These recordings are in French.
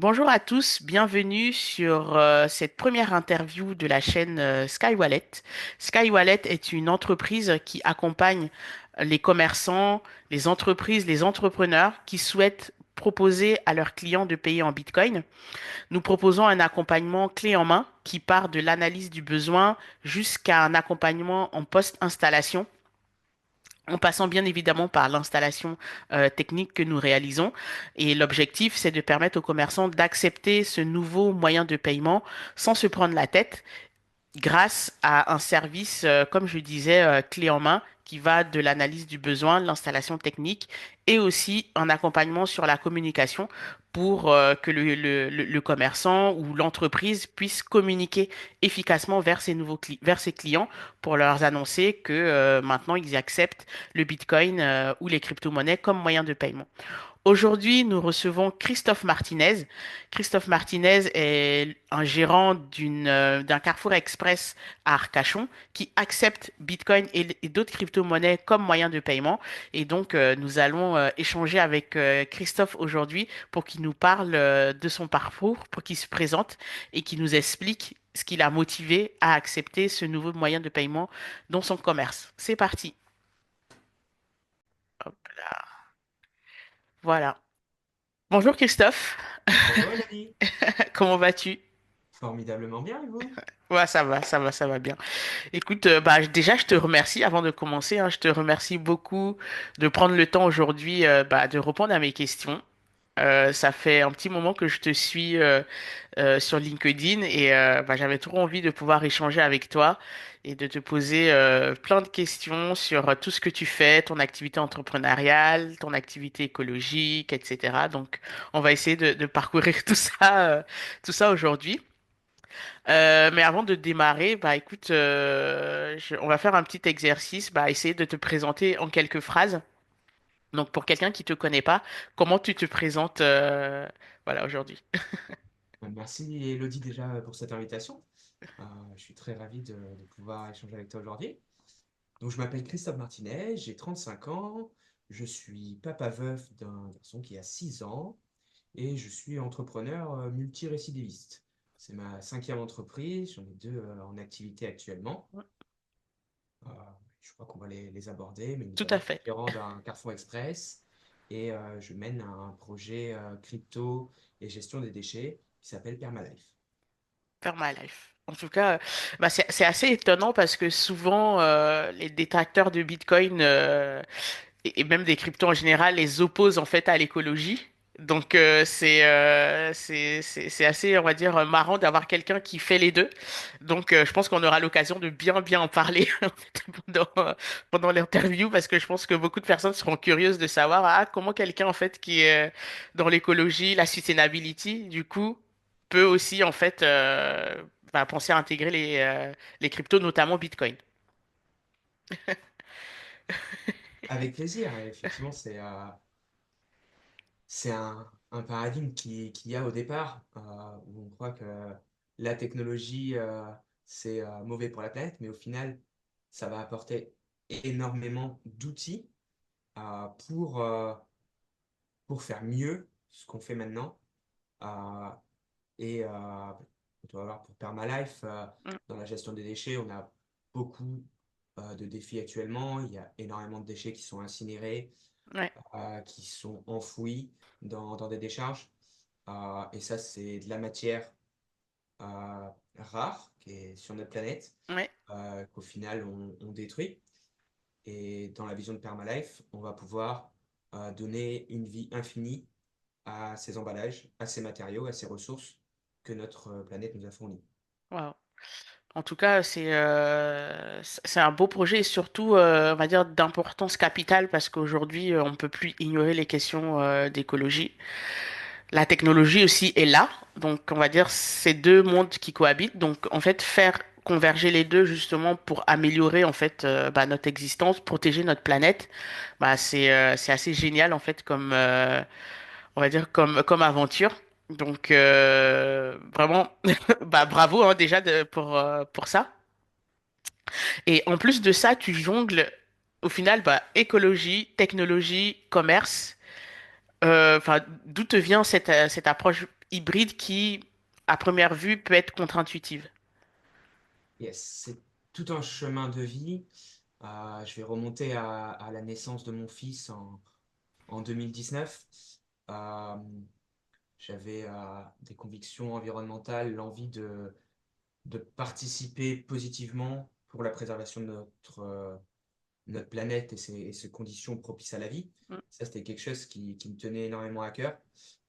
Bonjour à tous, bienvenue sur cette première interview de la chaîne SkyWallet. SkyWallet est une entreprise qui accompagne les commerçants, les entreprises, les entrepreneurs qui souhaitent proposer à leurs clients de payer en Bitcoin. Nous proposons un accompagnement clé en main qui part de l'analyse du besoin jusqu'à un accompagnement en post-installation en passant bien évidemment par l'installation technique que nous réalisons. Et l'objectif, c'est de permettre aux commerçants d'accepter ce nouveau moyen de paiement sans se prendre la tête grâce à un service, comme je disais, clé en main, qui va de l'analyse du besoin, l'installation technique et aussi un accompagnement sur la communication pour que le commerçant ou l'entreprise puisse communiquer efficacement vers ses clients pour leur annoncer que maintenant ils acceptent le Bitcoin ou les crypto-monnaies comme moyen de paiement. Aujourd'hui, nous recevons Christophe Martinez. Christophe Martinez est un gérant d'un Carrefour Express à Arcachon qui accepte Bitcoin et d'autres crypto-monnaies comme moyen de paiement. Et donc, nous allons échanger avec Christophe aujourd'hui pour qu'il nous parle de son parcours, pour qu'il se présente et qu'il nous explique ce qui l'a motivé à accepter ce nouveau moyen de paiement dans son commerce. C'est parti. Hop là. Voilà. Bonjour Christophe. Bonjour Elodie. Comment vas-tu? Formidablement bien, et vous? Ouais, ça va bien. Écoute, déjà, je te remercie avant de commencer, hein, je te remercie beaucoup de prendre le temps aujourd'hui, de répondre à mes questions. Ça fait un petit moment que je te suis sur LinkedIn et j'avais trop envie de pouvoir échanger avec toi et de te poser plein de questions sur tout ce que tu fais, ton activité entrepreneuriale, ton activité écologique, etc. Donc, on va essayer de parcourir tout ça aujourd'hui. Mais avant de démarrer, écoute, on va faire un petit exercice, essayer de te présenter en quelques phrases. Donc pour quelqu'un qui te connaît pas, comment tu te présentes, voilà, aujourd'hui? Merci Elodie déjà pour cette invitation. Euh, je suis très ravi de pouvoir échanger avec toi aujourd'hui. Donc je m'appelle Christophe Martinet, j'ai 35 ans, je suis papa veuf d'un garçon qui a 6 ans et je suis entrepreneur multirécidiviste. C'est ma cinquième entreprise, j'en ai deux en activité actuellement. Euh, je crois qu'on va les aborder, mais Tout à notamment je suis fait. gérant d'un Carrefour Express et je mène un projet crypto et gestion des déchets qui s'appelle Permalife. Permalife. En tout cas, c'est assez étonnant parce que souvent les détracteurs de Bitcoin et même des cryptos en général les opposent en fait à l'écologie. Donc c'est assez, on va dire, marrant d'avoir quelqu'un qui fait les deux. Donc je pense qu'on aura l'occasion de bien en parler en fait, pendant l'interview parce que je pense que beaucoup de personnes seront curieuses de savoir comment quelqu'un en fait qui est dans l'écologie, la sustainability, du coup, peut aussi en fait penser à intégrer les cryptos, notamment Bitcoin. Avec plaisir, et effectivement, c'est un paradigme qu'il y a au départ, où on croit que la technologie, c'est mauvais pour la planète, mais au final, ça va apporter énormément d'outils pour, pour faire mieux ce qu'on fait maintenant. Euh, Et on doit voir pour Permalife, Mm. dans la gestion des déchets, on a beaucoup de défis actuellement. Il y a énormément de déchets qui sont incinérés, Ouais, qui sont enfouis dans des décharges. Et ça, c'est de la matière rare qui est sur notre planète, ouais. qu'au final, on détruit. Et dans la vision de Permalife, on va pouvoir donner une vie infinie à ces emballages, à ces matériaux, à ces ressources que notre planète nous a fournies. Wow. En tout cas, c'est un beau projet et surtout, on va dire, d'importance capitale parce qu'aujourd'hui, on ne peut plus ignorer les questions d'écologie. La technologie aussi est là, donc on va dire c'est deux mondes qui cohabitent. Donc en fait, faire converger les deux justement pour améliorer en fait notre existence, protéger notre planète, c'est assez génial en fait comme on va dire comme aventure. Donc vraiment bravo hein, déjà pour ça. Et en plus de ça, tu jongles au final écologie, technologie, commerce. D'où te vient cette approche? hybride qui, à première vue, peut être contre-intuitive. Yes, c'est tout un chemin de vie. Je vais remonter à la naissance de mon fils en 2019. Euh, J'avais des convictions environnementales, l'envie de participer positivement pour la préservation de notre planète et ses conditions propices à la vie. Mm, Ça, c'était quelque chose qui me tenait énormément à cœur.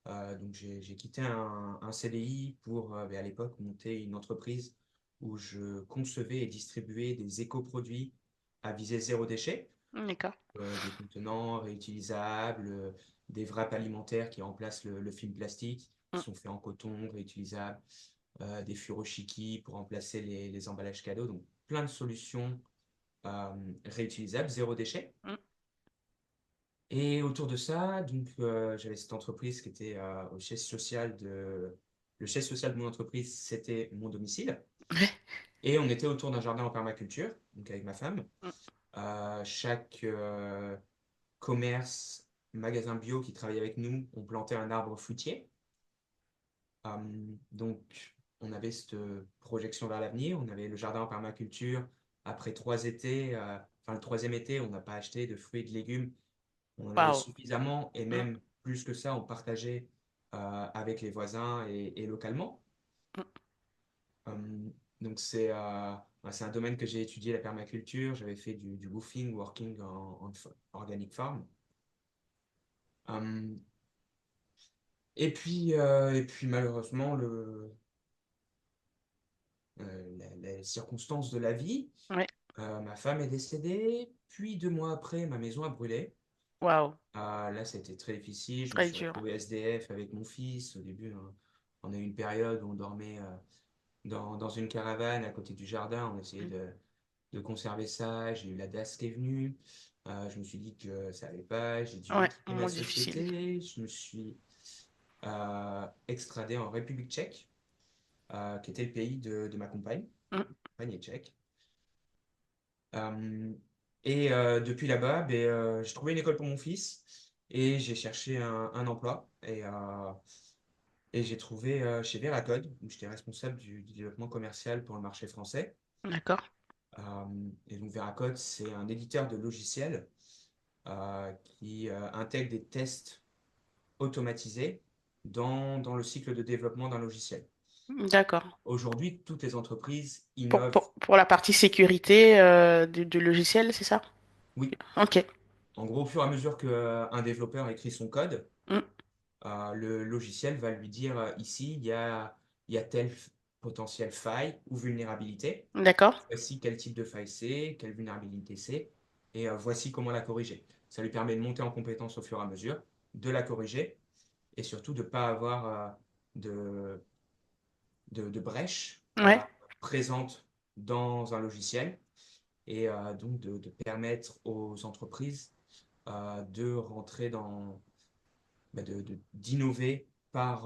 Donc, j'ai quitté un CDI pour, à l'époque, monter une entreprise où je concevais et distribuais des éco-produits à visée zéro déchet, d'accord. des contenants réutilisables, des wraps alimentaires qui remplacent le film plastique, qui Mm, sont faits en coton réutilisable, des furoshiki pour remplacer les emballages cadeaux. Donc, plein de solutions euh, réutilisables, zéro déchet. mm, Et autour de ça, donc, j'avais cette entreprise qui était au siège social Le siège social de mon entreprise, c'était mon domicile. ouais, Et on était autour d'un jardin en permaculture, donc avec ma femme. mm, Chaque commerce, magasin bio qui travaillait avec nous, on plantait un arbre fruitier. Donc, on avait cette projection vers l'avenir. On avait le jardin en permaculture. Après 3 étés, enfin le troisième été, on n'a pas acheté de fruits et de légumes. On en avait waouh. suffisamment et Mm, même plus que ça, on partageait avec les voisins et localement. mm, Euh, donc, c'est un domaine que j'ai étudié, la permaculture. J'avais fait du woofing, working en organic farm. Euh, et puis malheureusement, les circonstances de la vie. ouais, Ma femme est décédée, puis 2 mois après, ma maison a brûlé. waouh. Là, ça a été très difficile. Je me Très suis dur. retrouvé SDF avec mon fils. Au début, hein, on a eu une période où on dormait dans une caravane à côté du jardin. On essayait Mm, de conserver ça. J'ai eu la DAS qui est venue. Je me suis dit que ça allait pas. J'ai dû ouais, quitter la moment difficile. société. Je me suis extradé en République tchèque, qui était le pays de ma compagne. Mm, Ma compagne est tchèque. Euh, depuis là-bas, j'ai trouvé une école pour mon fils et j'ai cherché un emploi. Et j'ai trouvé chez Veracode, où j'étais responsable du développement commercial pour le marché français. d'accord. Et donc Veracode, c'est un éditeur de logiciels qui intègre des tests automatisés dans le cycle de développement d'un logiciel. D'accord. Aujourd'hui, toutes les entreprises Pour, innovent. pour la partie sécurité du logiciel, c'est ça? Oui, Ok. en gros, au fur et à mesure qu'un développeur écrit son code, Mm, le logiciel va lui dire ici, il y a telle potentielle faille ou vulnérabilité. d'accord. Voici quel type de faille c'est, quelle vulnérabilité c'est, et voici comment la corriger. Ça lui permet de monter en compétence au fur et à mesure, de la corriger, et surtout de ne pas avoir de, de brèches Ouais. présentes dans un logiciel, et donc de permettre aux entreprises de rentrer d'innover par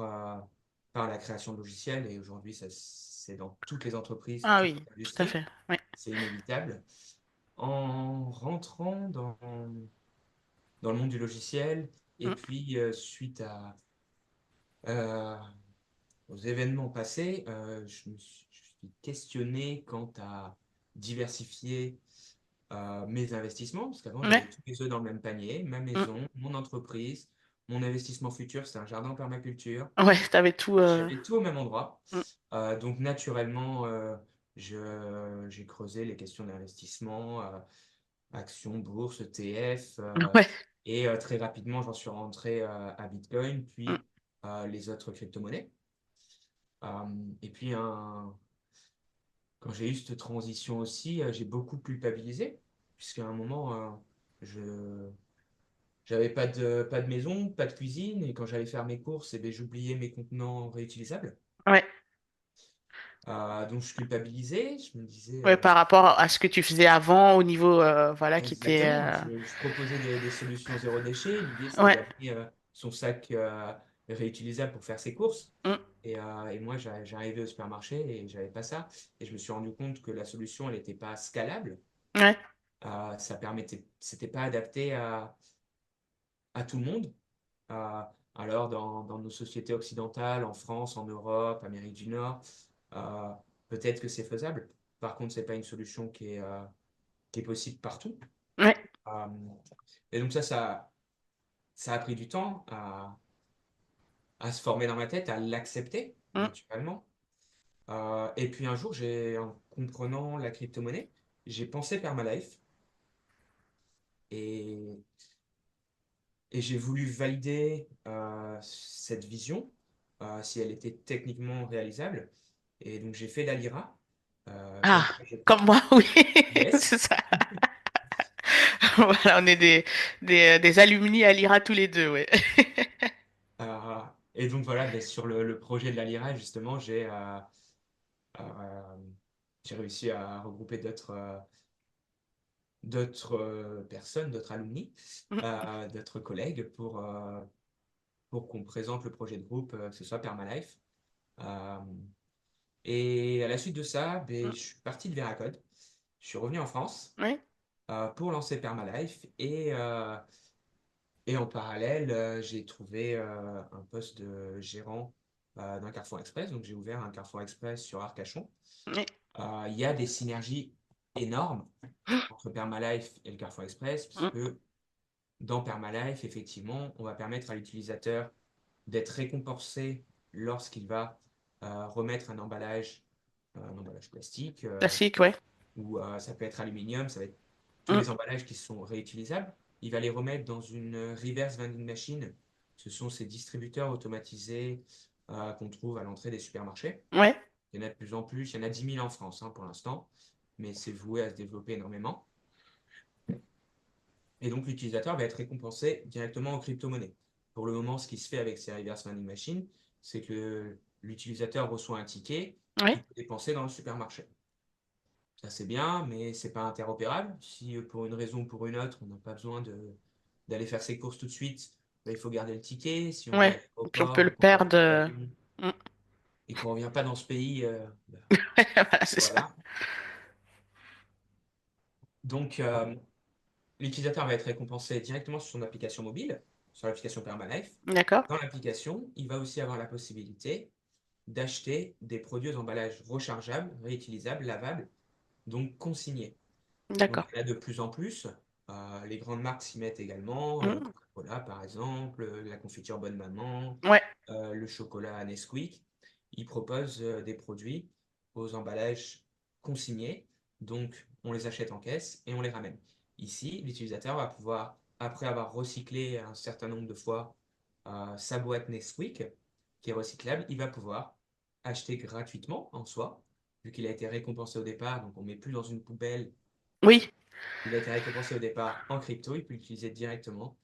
la création de logiciels. Et aujourd'hui, c'est dans toutes les entreprises, Ah toutes oui, les tout à industries. fait. Ouais. C'est inévitable. En rentrant dans le monde du logiciel, et Mm, puis suite euh, aux événements passés, je suis questionné quant à diversifier mes investissements, parce qu'avant, ouais. j'avais tous les œufs dans le même panier, ma Mm, maison, mon entreprise, mon investissement futur, c'était un jardin en permaculture. ouais, t'avais tout. J'avais tout au même endroit. Mm, Donc, naturellement, j'ai creusé les questions d'investissement, actions, bourse, ETF, ouais. et très rapidement, j'en suis rentré à Bitcoin, Mm, puis les autres crypto-monnaies. Et puis, quand j'ai eu cette transition aussi, j'ai beaucoup culpabilisé, puisqu'à un moment, je j'avais pas de maison, pas de cuisine, et quand j'allais faire mes courses, eh ben, j'oubliais mes contenants réutilisables. ouais. Donc je culpabilisais, je me disais Ouais, par rapport à ce que tu faisais avant au niveau, voilà, qui était. exactement, je proposais des solutions zéro déchet. L'idée c'était Ouais. d'amener son sac réutilisable pour faire ses courses. Mm, Et moi j'arrivais au supermarché et j'avais pas ça. Et je me suis rendu compte que la solution elle n'était pas scalable. ouais. C'était pas adapté à tout le monde. Alors, dans nos sociétés occidentales, en France, en Europe, Amérique du Nord, euh, peut-être que c'est faisable. Par contre, c'est pas une solution qui est possible partout. Ouais. Euh, et donc ça a pris du temps à se former dans ma tête, à l'accepter, Mm. naturellement. Et puis un jour, en comprenant la crypto-monnaie, j'ai pensé Permalife et, et j'ai voulu valider cette vision, si elle était techniquement réalisable. Et donc j'ai fait la Lyra comme Ah, comme trajectoire. moi, oui, Yes. c'est ça. Voilà, on est des alumni à l'IRA tous les deux, ouais. Euh, et donc voilà, ben, sur le projet de la Lyra, justement, euh, j'ai réussi à regrouper d'autres personnes, d'autres alumni, Mm. d'autres collègues pour qu'on présente le projet de groupe, que ce soit Permalife. Euh, et à la suite de ça, ben, Mm. je suis parti de Veracode. Je suis revenu en France Oui, pour lancer Permalife et en parallèle, j'ai trouvé un poste de gérant d'un Carrefour Express. Donc j'ai ouvert un Carrefour Express sur Arcachon. oui. Il y a des synergies énormes entre Permalife et le Carrefour Express, Mm. puisque dans Permalife, effectivement, on va permettre à l'utilisateur d'être récompensé lorsqu'il va remettre un emballage plastique, Classique, ouais. ou ça peut être aluminium, ça va être tous Mm. les emballages qui sont réutilisables. Il va les remettre dans une reverse vending machine. Ce sont ces distributeurs automatisés qu'on trouve à l'entrée des supermarchés. Ouais, Il y en a de plus en plus, il y en a 10 000 en France pour l'instant, mais c'est voué à se développer énormément. Et donc, l'utilisateur va être récompensé directement en crypto-monnaie. Pour le moment, ce qui se fait avec ces reverse vending machines, c'est que l'utilisateur reçoit un ticket ouais, qu'il peut dépenser dans le supermarché. Ça, c'est bien, mais c'est pas interopérable. Si pour une raison ou pour une autre, on n'a pas besoin d'aller faire ses courses tout de suite, ben, il faut garder le ticket. Si on va à ouais. Et puis on peut l'aéroport le ou qu'on doit prendre perdre. l'avion Mm. et qu'on ne revient pas dans ce pays, ben, Voilà, c'est ça. voilà. Donc, l'utilisateur va être récompensé directement sur son application mobile, sur l'application Permalife. D'accord, Dans l'application, il va aussi avoir la possibilité d'acheter des produits aux emballages rechargeables, réutilisables, lavables, donc consignés. Donc, d'accord. il y en a de plus en plus. Les grandes marques s'y mettent également. Mm. Coca-Cola, par exemple, la confiture Bonne Maman, Ouais, le chocolat Nesquik. Ils proposent des produits aux emballages consignés. Donc, on les achète en caisse et on les ramène. Ici, l'utilisateur va pouvoir, après avoir recyclé un certain nombre de fois sa boîte Nesquik, qui est recyclable, il va pouvoir acheter gratuitement en soi, vu qu'il a été récompensé au départ. Donc, on ne met plus dans une poubelle. oui. Il a été récompensé au départ en crypto, il peut l'utiliser directement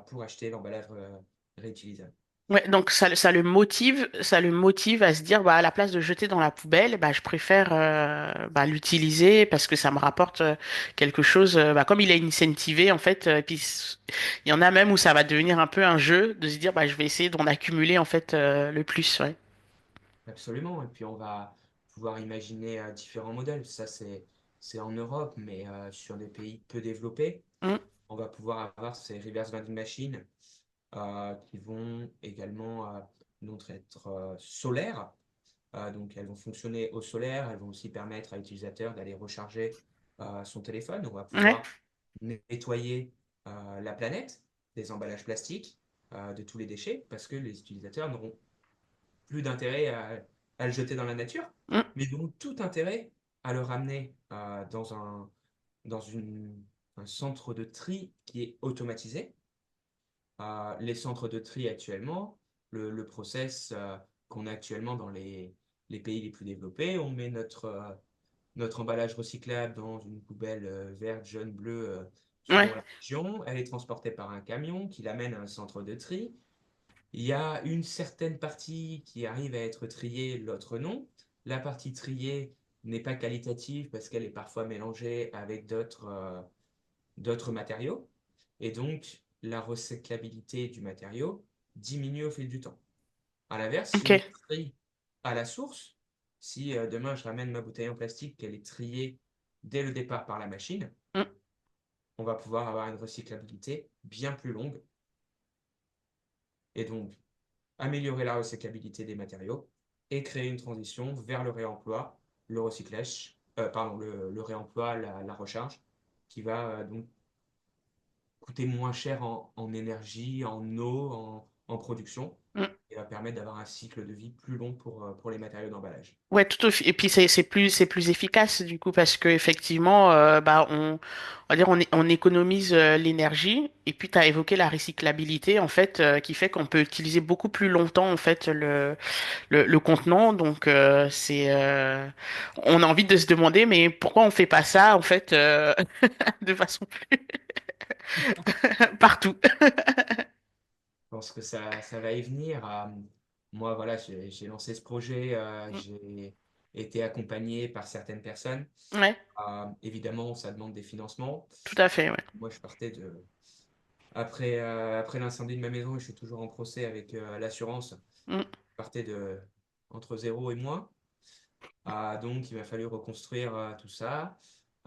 pour acheter l'emballage réutilisable. Ouais, donc ça le motive à se dire, bah, à la place de jeter dans la poubelle, bah, je préfère bah, l'utiliser parce que ça me rapporte quelque chose. Bah, comme il est incentivé, en fait, et puis il y en a même où ça va devenir un peu un jeu de se dire, bah, je vais essayer d'en accumuler en fait le plus. Ouais. Absolument. Et puis on va pouvoir imaginer différents modèles. Ça, c'est en Europe, mais sur des pays peu développés, Mm. on va pouvoir avoir ces reverse vending machines qui vont également donc être solaires. Donc elles vont fonctionner au solaire, elles vont aussi permettre à l'utilisateur d'aller recharger son téléphone. On va Ouais. pouvoir nettoyer la planète des emballages plastiques, de tous les déchets, parce que les utilisateurs n'auront plus d'intérêt à le jeter dans la nature, Mm. mais donc tout intérêt à le ramener dans un centre de tri qui est automatisé. Les centres de tri actuellement, le process qu'on a actuellement dans les pays les plus développés, on met notre emballage recyclable dans une poubelle verte, jaune, bleue, Ouais. suivant la région. Elle est transportée par un camion qui l'amène à un centre de tri. Il y a une certaine partie qui arrive à être triée, l'autre non. La partie triée n'est pas qualitative parce qu'elle est parfois mélangée avec d'autres matériaux. Et donc, la recyclabilité du matériau diminue au fil du temps. À l'inverse, si on Ok. trie à la source, si demain je ramène ma bouteille en plastique, qu'elle est triée dès le départ par la machine, Mm. on va pouvoir avoir une recyclabilité bien plus longue. et donc améliorer la recyclabilité des matériaux et créer une transition vers le réemploi, le recyclage, pardon, le réemploi, la recharge, qui va donc coûter moins cher en énergie, en eau, en production, Mm. et va permettre d'avoir un cycle de vie plus long pour les matériaux d'emballage. Ouais, tout au fait. Et puis c'est plus efficace du coup parce que effectivement bah on va dire on économise l'énergie et puis tu as évoqué la recyclabilité en fait qui fait qu'on peut utiliser beaucoup plus longtemps en fait le contenant donc on a envie de se demander mais pourquoi on fait pas ça en fait de façon partout. Je pense que ça va y venir. Moi, voilà, j'ai lancé ce projet, j'ai été accompagné par certaines personnes. Ouais, Évidemment, ça demande des financements. tout à fait, ouais. Moi, après l'incendie de ma maison, je suis toujours en procès avec l'assurance. Mm, Je partais entre zéro et moins. Donc, il m'a fallu reconstruire tout ça.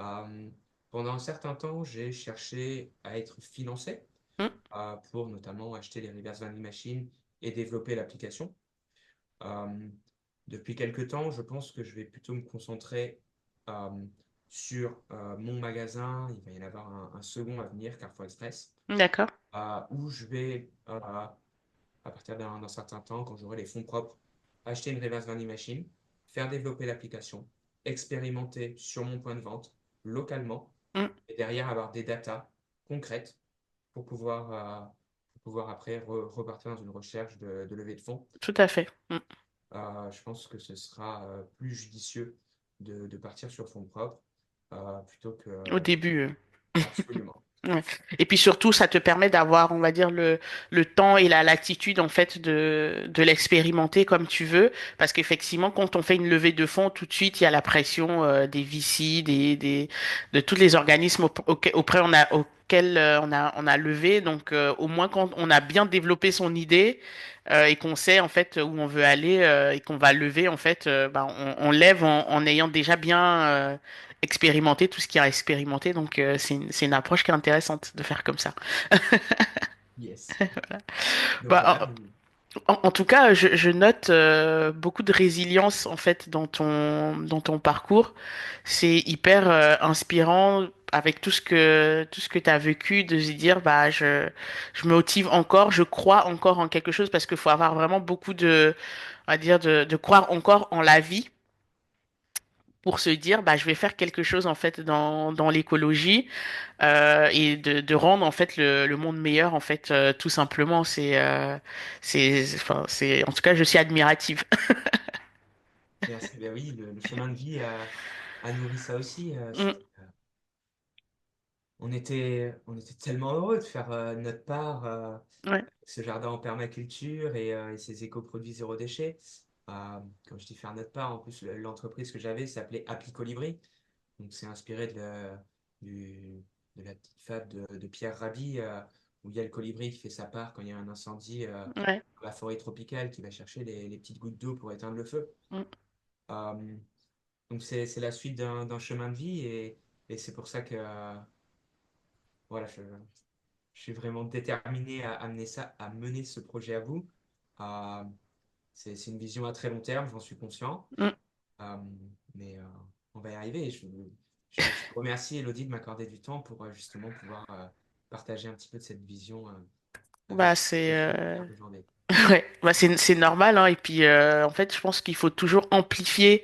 Euh, Pendant un certain temps, j'ai cherché à être financé mm, pour notamment acheter les reverse vending machines et développer l'application. Euh, Depuis quelques temps, je pense que je vais plutôt me concentrer euh, sur mon magasin. Il va y en avoir un second à venir, Carrefour Express, d'accord. où je vais, à partir d'un certain temps, quand j'aurai les fonds propres, acheter une reverse vending machine, faire développer l'application, expérimenter sur mon point de vente localement Mm, et derrière avoir des datas concrètes pour pouvoir après repartir dans une recherche de levée de fonds. tout à fait. Mm. Je pense que ce sera plus judicieux de partir sur fonds propres plutôt que Au début. absolument. Ouais. Et puis surtout, ça te permet d'avoir, on va dire, le temps et la latitude, en fait, de l'expérimenter comme tu veux. Parce qu'effectivement, quand on fait une levée de fonds, tout de suite, il y a la pression des VC, de tous les organismes auxquels on a levé. Donc, au moins, quand on a bien développé son idée et qu'on sait, en fait, où on veut aller et qu'on va lever, en fait, bah, on lève en ayant déjà bien expérimenter tout ce qu'il y a à expérimenter. Donc, c'est une approche qui est intéressante de faire comme ça. Yes. Donc voilà. Bah, en tout cas, je note beaucoup de résilience en fait dans ton parcours. C'est hyper inspirant avec tout ce que tu as vécu de se dire bah je me motive encore, je crois encore en quelque chose parce qu'il faut avoir vraiment beaucoup on va dire de croire encore en la vie pour se dire bah je vais faire quelque chose en fait dans l'écologie et de rendre en fait le monde meilleur en fait tout simplement enfin c'est en tout cas je suis admirative. Merci. Ben oui, le chemin de vie a nourri ça aussi. Mm, On était tellement heureux de faire notre part, ouais, ce jardin en permaculture et ces éco-produits zéro déchet. Quand je dis faire notre part, en plus, l'entreprise que j'avais s'appelait Appli Colibri. Donc, c'est inspiré du- de la petite fable de Pierre Rabhi, où il y a le colibri qui fait sa part quand il y a un incendie ouais, dans la forêt tropicale, qui va chercher les petites gouttes d'eau pour éteindre le feu. mm. Euh, donc, c'est la suite d'un chemin de vie et c'est pour ça que voilà, je suis vraiment déterminé à amener ça, à mener ce projet à bout. Euh, c'est une vision à très long terme, j'en suis conscient. Mm. Euh, mais on va y arriver. Et je te remercie, Elodie, de m'accorder du temps pour justement pouvoir partager un petit peu de cette vision avec Bah toi c'est cette première journée. ouais, bah c'est normal hein. Et puis en fait je pense qu'il faut toujours amplifier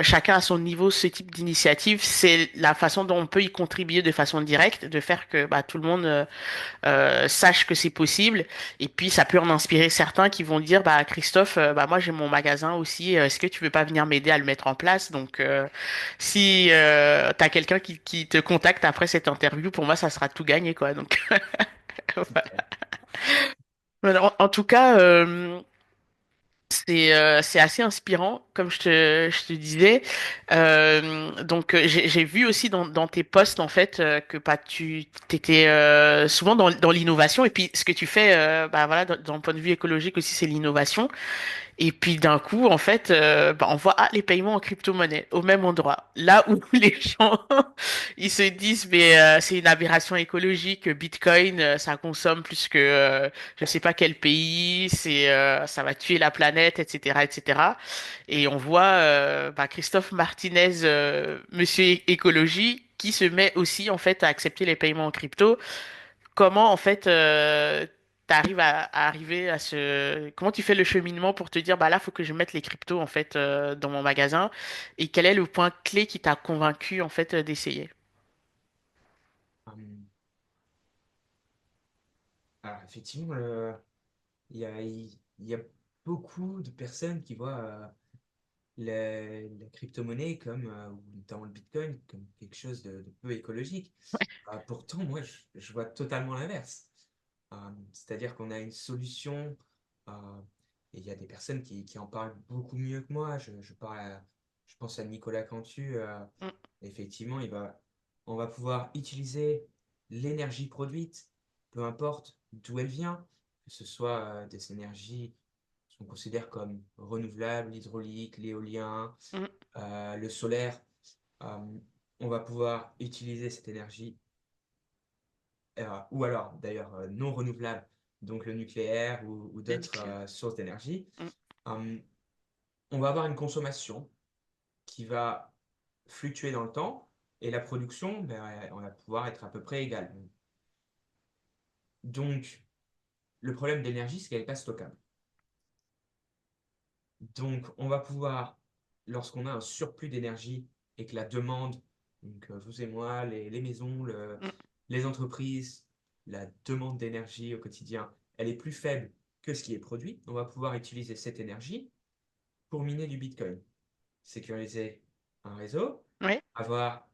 chacun à son niveau ce type d'initiative. C'est la façon dont on peut y contribuer de façon directe, de faire que bah, tout le monde sache que c'est possible. Et puis ça peut en inspirer certains qui vont dire bah Christophe, bah moi j'ai mon magasin aussi. Est-ce que tu veux pas venir m'aider à le mettre en place? Donc si t'as quelqu'un qui te contacte après cette interview, pour moi ça sera tout gagné quoi. Donc Super. voilà. En tout cas. C'est assez inspirant, comme je te disais. Donc, j'ai vu aussi dans tes posts, en fait, que bah, tu t'étais souvent dans l'innovation. Et puis, ce que tu fais, bah, voilà, dans le point de vue écologique aussi, c'est l'innovation. Et puis d'un coup, en fait, bah, on voit les paiements en crypto-monnaie au même endroit. Là où les gens, ils se disent, mais c'est une aberration écologique, Bitcoin, ça consomme plus que je sais pas quel pays, ça va tuer la planète, etc., etc. Et on voit bah, Christophe Martinez, Monsieur Écologie, qui se met aussi en fait à accepter les paiements en crypto. Comment en fait t'arrives à arriver à ce comment tu fais le cheminement pour te dire bah là faut que je mette les cryptos en fait dans mon magasin et quel est le point clé qui t'a convaincu en fait d'essayer? Hum, alors, effectivement, il y a beaucoup de personnes qui voient la crypto-monnaie comme, ou notamment le Bitcoin, comme quelque chose de peu écologique. Pourtant, moi, je vois totalement l'inverse. C'est-à-dire qu'on a une solution, euh, et il y a des personnes qui en parlent beaucoup mieux que moi. Je pense à Nicolas Cantu. Mm, Effectivement, on va pouvoir utiliser l'énergie produite, peu importe d'où elle vient, que ce soit des énergies qu'on considère comme renouvelables, l'hydraulique, l'éolien, mm, le solaire. Euh, on va pouvoir utiliser cette énergie, ou alors d'ailleurs non renouvelable, donc le nucléaire ou le d'autres nucléaire. sources d'énergie. Mm, Euh, on va avoir une consommation qui va fluctuer dans le temps et la production, ben, on va pouvoir être à peu près égale. Donc, le problème d'énergie, c'est qu'elle n'est pas stockable. Donc, on va pouvoir, lorsqu'on a un surplus d'énergie et que la demande, donc vous et moi, les maisons, mm, les entreprises, la demande d'énergie au quotidien, elle est plus faible que ce qui est produit, on va pouvoir utiliser cette énergie pour miner du Bitcoin, sécuriser un réseau, ouais, avoir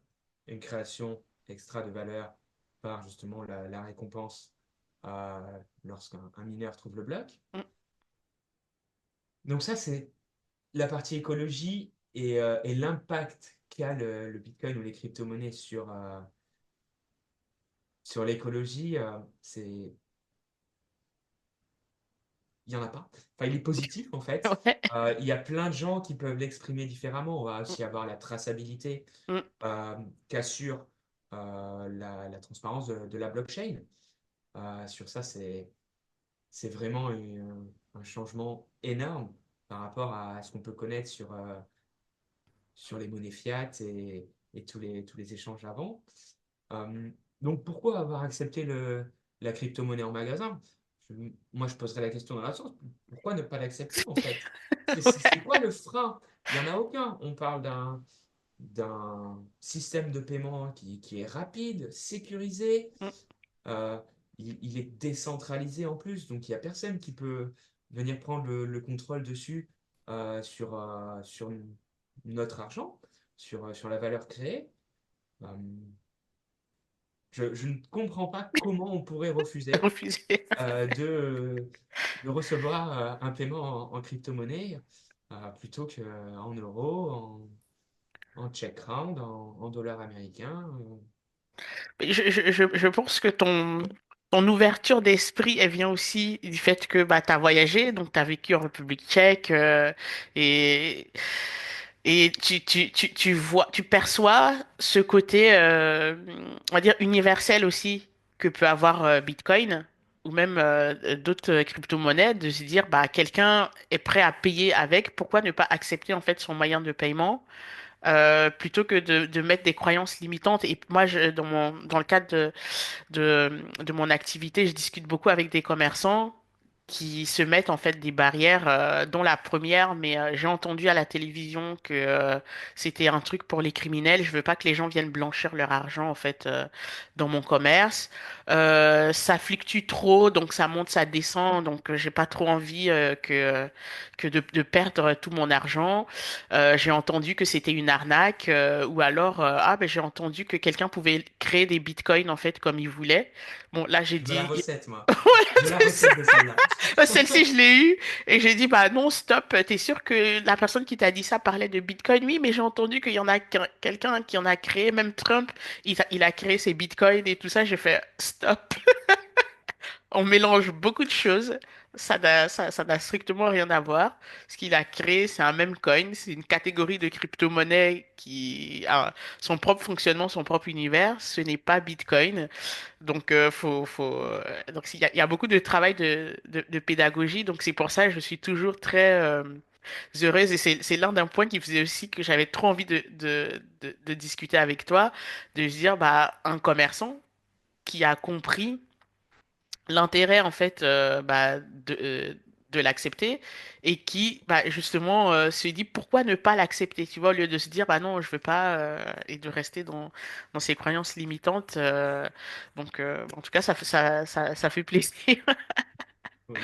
une création extra de valeur par justement la récompense lorsqu'un mineur trouve le bloc. mm. Donc ça, c'est la partie écologie et l'impact qu'a le Bitcoin ou les crypto-monnaies sur l'écologie, il n'y en a pas. Enfin, il est positif en fait. Ouais, Il y a plein de gens qui peuvent l'exprimer différemment. On va mm, aussi avoir la traçabilité mm. qu'assure la transparence de la blockchain. Sur ça, c'est vraiment un changement énorme par rapport à ce qu'on peut connaître sur les monnaies fiat et tous les échanges avant. Euh, donc, pourquoi avoir accepté la crypto-monnaie en magasin? Moi, je poserais la question dans la sens, pourquoi ne pas l'accepter en fait? C'est Ouais. quoi le frein? Il n'y en a aucun. On parle d'un système de paiement qui est rapide, sécurisé, Mm. euh, il est décentralisé en plus, donc il n'y a personne qui peut venir prendre le contrôle dessus sur notre argent, sur la valeur créée. Euh, je ne comprends pas comment on pourrait refuser Refusé. euh, de, de recevoir un paiement en crypto-monnaie plutôt qu'en euros, en check round, en dollars américains. Je pense que ton ouverture d'esprit, elle vient aussi du fait que bah, tu as voyagé, donc tu as vécu en République tchèque, et, et tu vois, tu perçois ce côté, on va dire, universel aussi que peut avoir Bitcoin ou même d'autres crypto-monnaies, de se dire, bah, quelqu'un est prêt à payer avec, pourquoi ne pas accepter en fait son moyen de paiement? Plutôt que de mettre des croyances limitantes. Et moi, dans le cadre de mon activité, je discute beaucoup avec des commerçants qui se mettent en fait des barrières, dont la première, mais j'ai entendu à la télévision que c'était un truc pour les criminels. Je veux pas que les gens viennent blanchir leur argent en fait dans mon commerce. Ça fluctue trop, donc ça monte, ça descend, donc j'ai pas trop envie que de perdre tout mon argent. J'ai entendu que c'était une arnaque, ou alors ah ben j'ai entendu que quelqu'un pouvait créer des bitcoins en fait comme il voulait. Bon là j'ai Je veux la dit recette, moi. voilà, Je veux la c'est ça. recette de celle-là. Celle-ci, je l'ai eue et j'ai dit, bah non, stop, t'es sûr que la personne qui t'a dit ça parlait de Bitcoin? Oui, mais j'ai entendu qu'il y en a quelqu'un qui en a créé, même Trump, il a créé ses Bitcoins et tout ça. J'ai fait, stop, on mélange beaucoup de choses. Ça n'a strictement rien à voir. Ce qu'il a créé, c'est un meme coin, c'est une catégorie de crypto-monnaie qui a son propre fonctionnement, son propre univers. Ce n'est pas Bitcoin. Donc, donc il y a beaucoup de travail de pédagogie. Donc, c'est pour ça que je suis toujours très heureuse. Et c'est l'un d'un point qui faisait aussi que j'avais trop envie de discuter avec toi, de se dire, bah, un commerçant qui a compris l'intérêt en fait de l'accepter et qui bah, justement se dit pourquoi ne pas l'accepter, tu vois, au lieu de se dire bah non je veux pas et de rester dans ses croyances limitantes. En tout cas ça fait plaisir. Oui,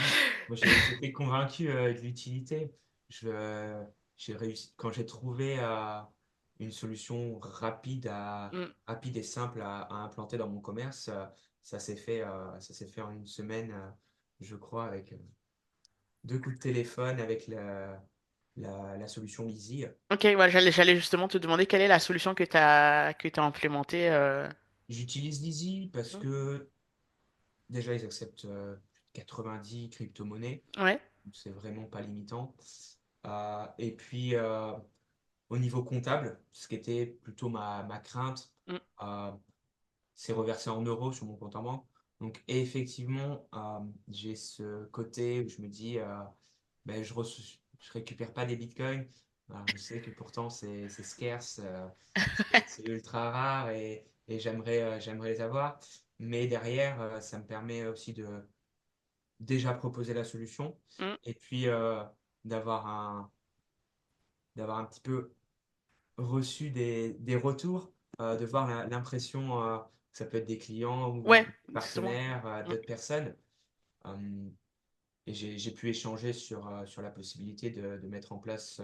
moi j'étais convaincu de l'utilité. J'ai réussi quand j'ai trouvé une solution Mm. rapide et simple à implanter dans mon commerce. Ça s'est fait en une semaine, je crois, avec deux coups de téléphone, avec la solution Easy. Ok, voilà, j'allais justement te demander quelle est la solution que t'as implémentée. J'utilise Easy parce Mm. que déjà ils acceptent plus de 90 crypto-monnaies, Ouais. donc c'est vraiment pas limitant. Et puis au niveau comptable, ce qui était plutôt ma crainte, Mm. euh, c'est reversé en euros sur mon compte en banque. Donc effectivement, j'ai ce côté où je me dis, ben, je récupère pas des bitcoins. Alors, je sais que pourtant c'est scarce, c'est ultra rare et j'aimerais les avoir. Mais derrière, ça me permet aussi de déjà proposer la solution Mm. et puis d'avoir d'avoir un petit peu reçu des retours, de voir l'impression, que ça peut être des clients ou Ouais, des justement. partenaires, Mm. d'autres personnes. Et j'ai pu échanger sur la possibilité de mettre en place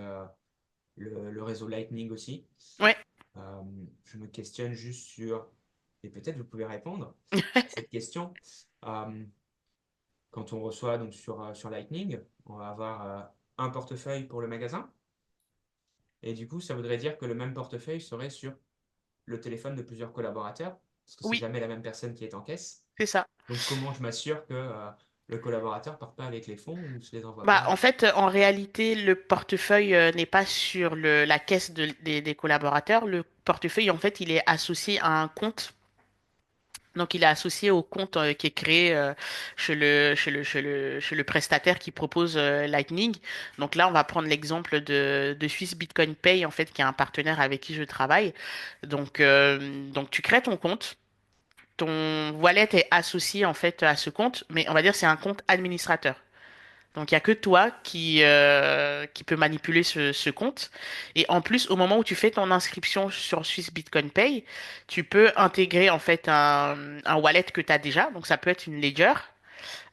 le réseau Lightning aussi. Ouais. Euh, je me questionne juste sur, et peut-être vous pouvez répondre à cette question. Euh, Quand on reçoit donc sur Lightning, on va avoir un portefeuille pour le magasin. Et du coup, ça voudrait dire que le même portefeuille serait sur le téléphone de plusieurs collaborateurs, parce que c'est Oui, jamais la même personne qui est en caisse. c'est ça. Donc, comment je m'assure que le collaborateur ne part pas avec les fonds ou ne se les envoie Bah, pas? en fait, en réalité, le portefeuille n'est pas sur la caisse des collaborateurs. Le portefeuille, en fait, il est associé à un compte. Donc, il est associé au compte qui est créé chez le prestataire qui propose Lightning. Donc là, on va prendre l'exemple de Swiss Bitcoin Pay, en fait, qui est un partenaire avec qui je travaille. Donc tu crées ton compte. Ton wallet est associé, en fait, à ce compte, mais on va dire que c'est un compte administrateur. Donc, il n'y a que toi qui peut manipuler ce compte. Et en plus, au moment où tu fais ton inscription sur Swiss Bitcoin Pay, tu peux intégrer en fait un wallet que tu as déjà. Donc, ça peut être une Ledger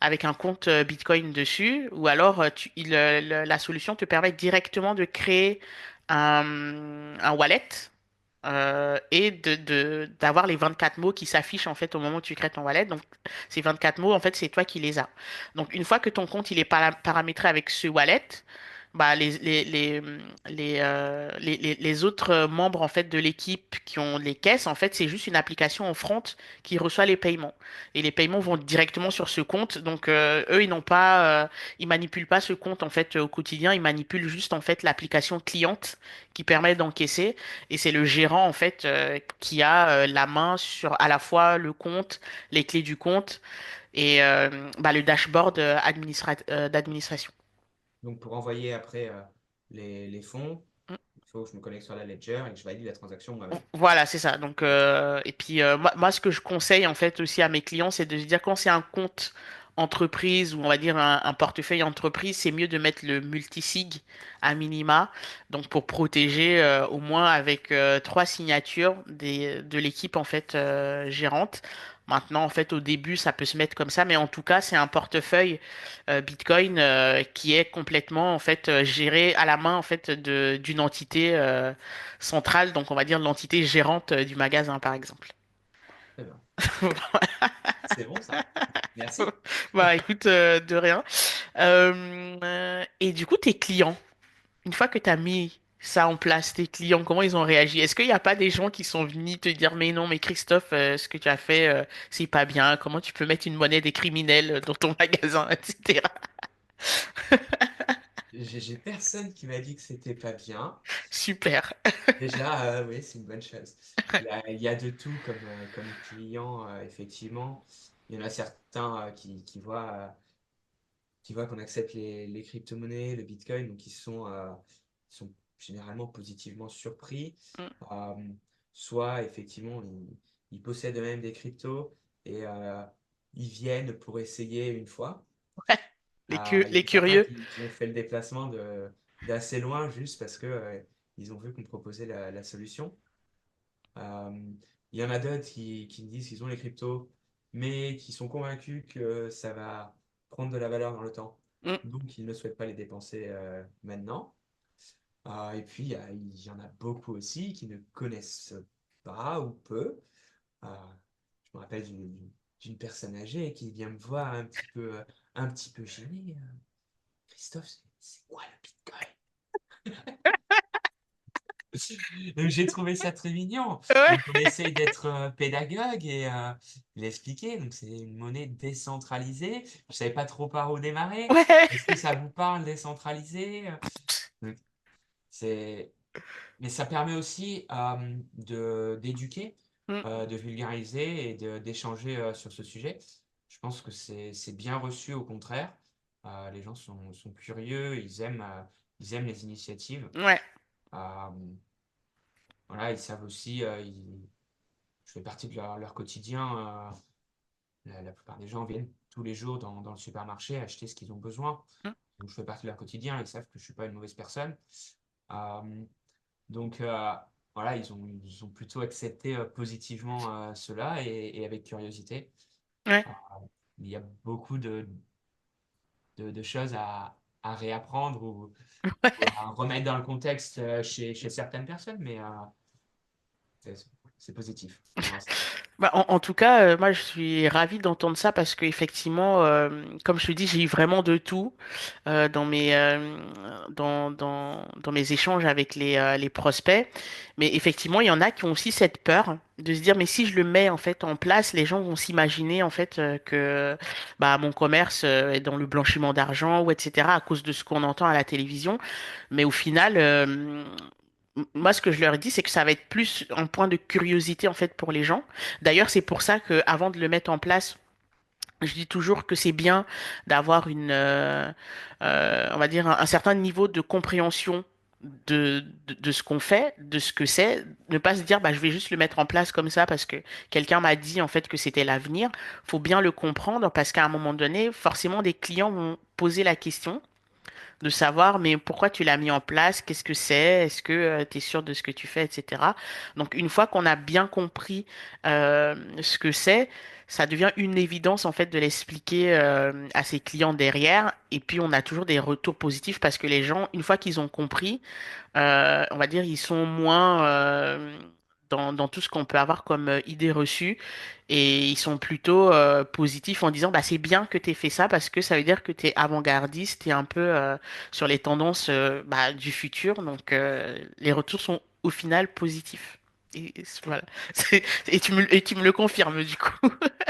avec un compte Bitcoin dessus. Ou alors, la solution te permet directement de créer un wallet et d'avoir les 24 mots qui s'affichent en fait au moment où tu crées ton wallet. Donc, ces 24 mots, en fait, c'est toi qui les as. Donc, une fois que ton compte il est paramétré avec ce wallet, bah, les autres membres en fait de l'équipe qui ont les caisses, en fait, c'est juste une application en front qui reçoit les paiements. Et les paiements vont directement sur ce compte. Donc, eux, ils manipulent pas ce compte en fait au quotidien. Ils manipulent juste en fait l'application cliente qui permet d'encaisser. Et c'est le gérant en fait qui a la main sur à la fois le compte, les clés du compte et le dashboard d'administration. Donc, pour envoyer après les fonds, il faut que je me connecte sur la Ledger et que je valide la transaction moi-même. Voilà, c'est ça. Donc, Ok. et puis moi, ce que je conseille en fait aussi à mes clients, c'est de se dire quand c'est un compte entreprise ou on va dire un portefeuille entreprise, c'est mieux de mettre le multisig à minima. Donc, pour protéger au moins avec trois signatures de l'équipe en fait gérante. Maintenant, en fait, au début, ça peut se mettre comme ça, mais en tout cas, c'est un portefeuille Bitcoin qui est complètement en fait géré à la main en fait d'une entité centrale, donc on va dire l'entité gérante du magasin par exemple. Très bien. C'est bon ça. Merci. Bah écoute, de rien. Et du coup, tes clients, une fois que tu as mis ça en place, tes clients, comment ils ont réagi? Est-ce qu'il n'y a pas des gens qui sont venus te dire, mais non, mais Christophe, ce que tu as fait, c'est pas bien, comment tu peux mettre une monnaie des criminels dans ton magasin, etc. J'ai personne qui m'a dit que c'était pas bien. Super. Déjà, oui, c'est une bonne chose. Il y a de tout comme client, effectivement. Il y en a certains qui voient qu'on accepte les crypto-monnaies, le Bitcoin, donc ils sont généralement positivement surpris. Mm. Euh, Soit, effectivement, ils possèdent eux-mêmes des cryptos et ils viennent pour essayer une fois. Ouais. Il y en Les a certains curieux. qui ont fait le déplacement d'assez loin juste parce que ils ont vu qu'on proposait la solution. Euh, il y en a d'autres qui me disent qu'ils ont les cryptos, mais qui sont convaincus que ça va prendre de la valeur dans le temps. Mm. Donc, ils ne souhaitent pas les dépenser maintenant. Et puis, il y en a beaucoup aussi qui ne connaissent pas ou peu. Euh, je me rappelle d'une personne âgée qui vient me voir un petit peu gêné. Christophe, c'est quoi le Bitcoin? Donc j'ai trouvé ça très mignon. Ouais. Donc on essaye d'être pédagogue et l'expliquer. Donc c'est une monnaie décentralisée. Je savais pas trop par où démarrer. Ouais. Est-ce que ça vous parle décentralisé? Donc, c'est... Mais ça permet aussi d'éduquer, Mm. de vulgariser et d'échanger sur ce sujet. Je pense que c'est bien reçu au contraire. Les gens sont curieux, ils aiment les initiatives. Ouais. Euh, voilà, ils savent aussi, je fais partie de leur quotidien. La plupart des gens viennent tous les jours dans le supermarché acheter ce qu'ils ont besoin. Mm. Donc, je fais partie de leur quotidien. Ils savent que je ne suis pas une mauvaise personne. Euh, donc, voilà, ils ont plutôt accepté positivement cela et avec curiosité. Ouais. Euh, il y a beaucoup de choses à réapprendre ou à remettre dans le contexte chez certaines personnes, mais c'est c'est positif pour l'instant. Bah, en tout cas, moi, je suis ravie d'entendre ça parce qu'effectivement, comme je te dis, j'ai eu vraiment de tout dans mes échanges avec les prospects. Mais effectivement, il y en a qui ont aussi cette peur de se dire, mais si je le mets en fait en place, les gens vont s'imaginer en fait que bah, mon commerce est dans le blanchiment d'argent ou etc. à cause de ce qu'on entend à la télévision. Mais au final, moi, ce que je leur dis, c'est que ça va être plus un point de curiosité en fait pour les gens. D'ailleurs, c'est pour ça que avant de le mettre en place, je dis toujours que c'est bien d'avoir on va dire, un certain niveau de compréhension de ce qu'on fait, de ce que c'est. Ne pas se dire, bah, je vais juste le mettre en place comme ça parce que quelqu'un m'a dit en fait que c'était l'avenir. Faut bien le comprendre parce qu'à un moment donné, forcément, des clients vont poser la question de savoir, mais pourquoi tu l'as mis en place, qu'est-ce que c'est, est-ce que tu es sûr de ce que tu fais, etc. Donc une fois qu'on a bien compris ce que c'est, ça devient une évidence en fait de l'expliquer à ses clients derrière. Et puis on a toujours des retours positifs parce que les gens, une fois qu'ils ont compris, on va dire, ils sont moins dans tout ce qu'on peut avoir comme idée reçue et ils sont plutôt positifs en disant bah c'est bien que tu aies fait ça parce que ça veut dire que tu es avant-gardiste, tu es un peu sur les tendances bah, du futur donc les retours sont au final positifs. Voilà. Et tu me le confirmes du coup.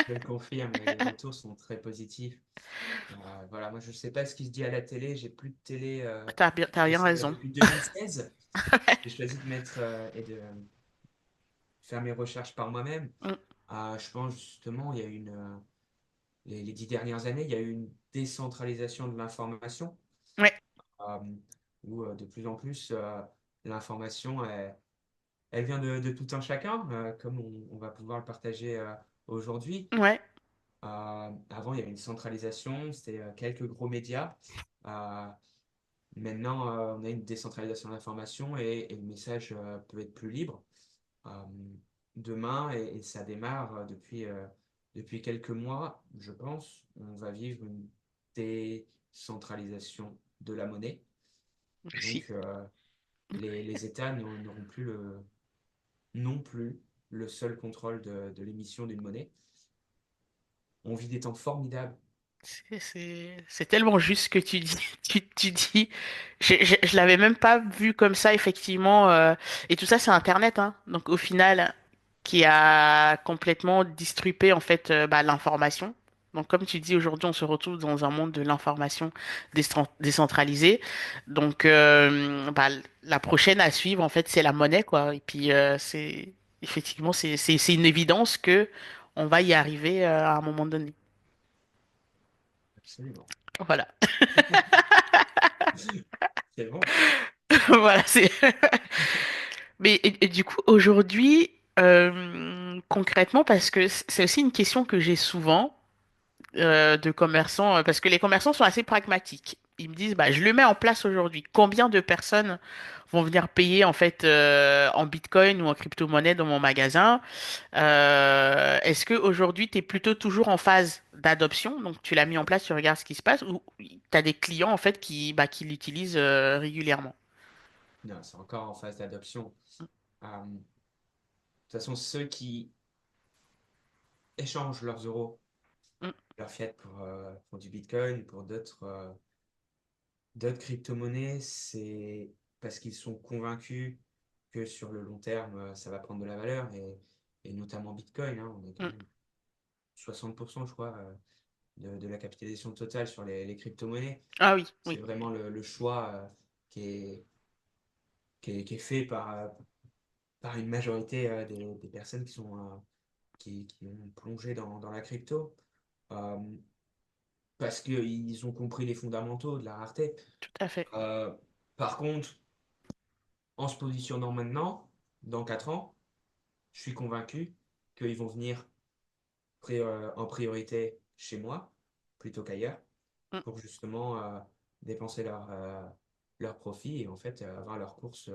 Je le confirme, les retours sont très positifs. Voilà, moi je ne sais pas ce qui se dit à la télé, j'ai plus de télé, T'as bien raison. depuis 2016. J'ai choisi de mettre et de faire mes recherches par moi-même. Mm. Je pense justement, il y a les 10 dernières années, il y a eu une décentralisation de l'information Ouais, euh, où de plus en plus l'information elle vient de tout un chacun, comme on va pouvoir le partager aujourd'hui. ouais, Avant, il y avait une centralisation, c'était quelques gros médias. Euh, Maintenant, on a une décentralisation de l'information et le message peut être plus libre. Euh, Demain, et ça démarre depuis quelques mois, je pense, on va vivre une décentralisation de la monnaie. Et merci. donc, les États n'auront plus non plus le seul contrôle de l'émission d'une monnaie. On vit des temps formidables. C'est tellement juste ce que tu dis. Tu dis, je l'avais même pas vu comme ça, effectivement. Et tout ça, c'est Internet, hein. Donc, au final, qui a complètement distribué, en fait, bah, l'information. Donc, comme tu dis, aujourd'hui, on se retrouve dans un monde de l'information décentralisée. Donc, bah, la prochaine à suivre, en fait, c'est la monnaie, quoi. Et puis, c'est effectivement, c'est une évidence que on va y arriver à un moment donné. Absolument. Voilà. C'est bon. Voilà, c'est. Mais et du coup, aujourd'hui, concrètement, parce que c'est aussi une question que j'ai souvent de commerçants, parce que les commerçants sont assez pragmatiques. Ils me disent, bah, je le mets en place aujourd'hui. Combien de personnes vont venir payer en fait en Bitcoin ou en crypto-monnaie dans mon magasin? Est-ce que aujourd'hui, tu es plutôt toujours en phase d'adoption? Donc, tu l'as mis en place, tu regardes ce qui se passe, ou tu as des clients en fait qui l'utilisent régulièrement? Non, c'est encore en phase d'adoption. De toute façon, ceux qui échangent leurs euros, Mm, leurs fiat pour du Bitcoin, pour d'autres crypto-monnaies, c'est parce qu'ils sont convaincus que sur le long terme, ça va prendre de la valeur, et notamment Bitcoin, hein, on est quand mm. même 60%, je crois, de la capitalisation totale sur les crypto-monnaies. Ah oui, C'est oui, vraiment le choix qui est, qui est fait par une majorité des personnes qui ont plongé dans la crypto. Euh, Parce qu'ils ont compris les fondamentaux de la rareté. tout à fait. Euh, Par contre, en se positionnant maintenant, dans 4 ans, je suis convaincu qu'ils vont venir en priorité chez moi plutôt qu'ailleurs Mm. pour justement dépenser leur profit et en fait avoir leurs courses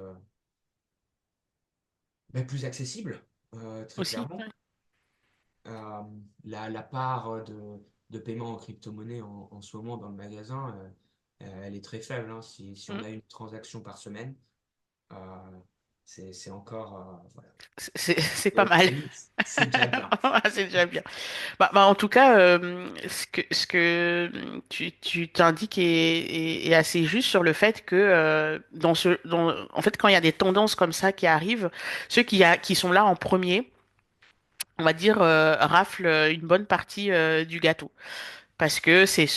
plus accessibles, très Aussi, clairement. ouais. Euh, la part de paiement en crypto-monnaie en ce moment dans le magasin, elle est très faible, hein. Si on Mm. a une transaction par semaine, euh, c'est encore, voilà. C'est pas Et mal. limite, c'est déjà bien. C'est déjà bien. En tout cas, ce que tu t'indiques est assez juste sur le fait que en fait, quand il y a des tendances comme ça qui arrivent, ceux qui sont là en premier, on va dire, raflent une bonne partie du gâteau. Parce que c'est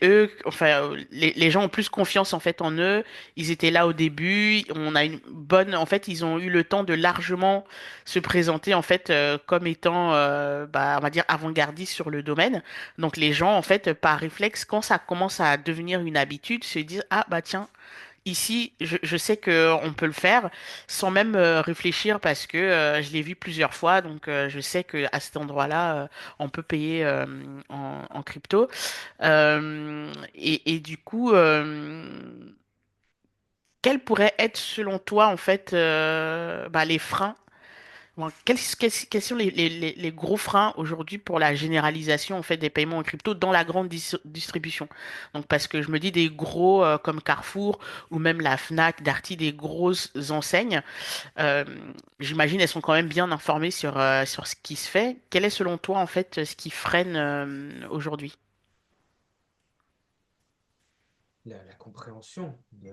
eux, enfin, les gens ont plus confiance en fait en eux. Ils étaient là au début. On a une bonne, en fait, ils ont eu le temps de largement se présenter en fait comme étant, bah, on va dire avant-gardistes sur le domaine. Donc les gens en fait par réflexe, quand ça commence à devenir une habitude, se disent ah bah tiens. Ici, je sais que on peut le faire sans même réfléchir parce que je l'ai vu plusieurs fois, donc je sais que à cet endroit-là, on peut payer en crypto. Et du coup, quels pourraient être selon toi en fait bah, les freins? Bon, quels sont les gros freins aujourd'hui pour la généralisation en fait des paiements en crypto dans la grande distribution? Donc parce que je me dis des gros comme Carrefour ou même la Fnac, Darty, des grosses enseignes, euh, j'imagine elles sont quand même bien informées sur ce qui se fait. Quel est selon toi en fait ce qui freine aujourd'hui? La compréhension de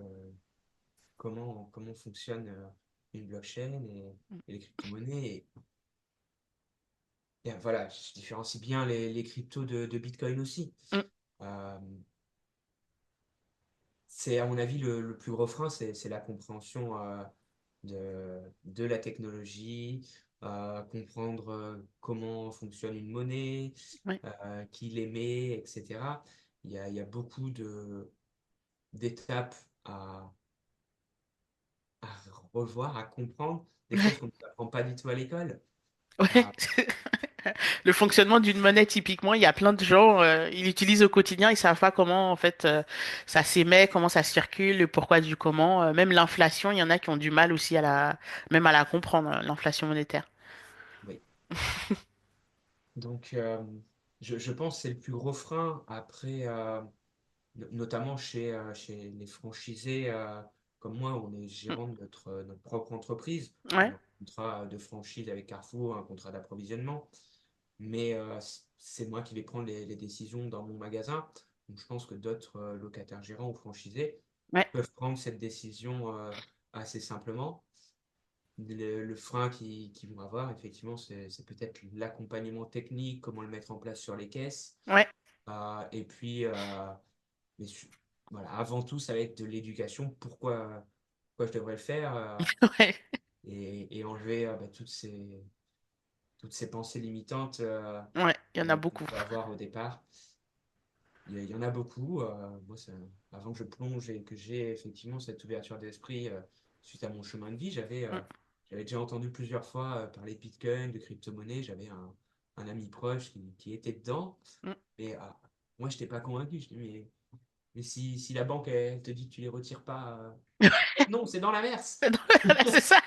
comment fonctionne une blockchain et les crypto-monnaies. Et voilà, je différencie bien les cryptos de Bitcoin aussi. Mm, Euh, c'est à mon avis le plus gros frein, c'est la compréhension de la technologie, comprendre comment fonctionne une monnaie, ouais. qui l'émet, etc. Il y a beaucoup d'étapes à revoir, à comprendre, des choses qu'on ne apprend pas du tout à l'école. Ouais. Ah, Le fonctionnement d'une monnaie, typiquement, il y a plein de gens, ils l'utilisent au quotidien, ils savent pas comment, en fait, ça s'émet, comment ça circule, le pourquoi du comment. Même l'inflation, il y en a qui ont du mal aussi même à la comprendre, l'inflation monétaire. oui. Donc, je pense que c'est le plus gros frein. Après, notamment chez les franchisés comme moi, on est Mm. gérant de notre propre entreprise. On Ouais, a un contrat de franchise avec Carrefour, un contrat d'approvisionnement. Mais c'est moi qui vais prendre les décisions dans mon magasin. Donc, je pense que d'autres locataires gérants ou franchisés ouais, peuvent prendre cette décision assez simplement. Le frein qu'ils vont avoir, effectivement, c'est peut-être l'accompagnement technique, comment le mettre en place sur les caisses. ouais. Et puis, mais su- voilà, avant tout, ça va être de l'éducation. Pourquoi je devrais le faire Ouais, et enlever toutes ces pensées limitantes ouais, il y en a qu'on beaucoup. peut avoir au départ. Il y en a beaucoup. Moi, avant que je plonge et que j'ai effectivement cette ouverture d'esprit suite à mon chemin de vie, Mm, j'avais déjà entendu plusieurs fois parler de Bitcoin, de crypto-monnaie. J'avais un ami proche qui était dedans. mm. Et moi, je n'étais pas convaincu. Je dis, mais si la banque elle te dit que tu les retires pas, non, c'est dans l'inverse. Voilà, c'est ça.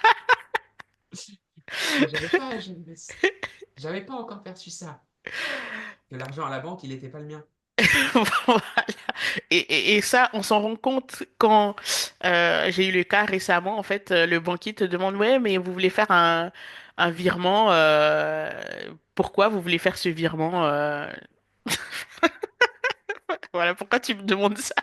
Mais j'avais pas encore perçu ça. Que l'argent à la banque, il n'était pas le mien. Voilà. Et ça, on s'en rend compte quand j'ai eu le cas récemment. En fait, le banquier te demande, ouais, mais vous voulez faire un virement. Pourquoi vous voulez faire ce virement? Voilà, pourquoi tu me demandes ça?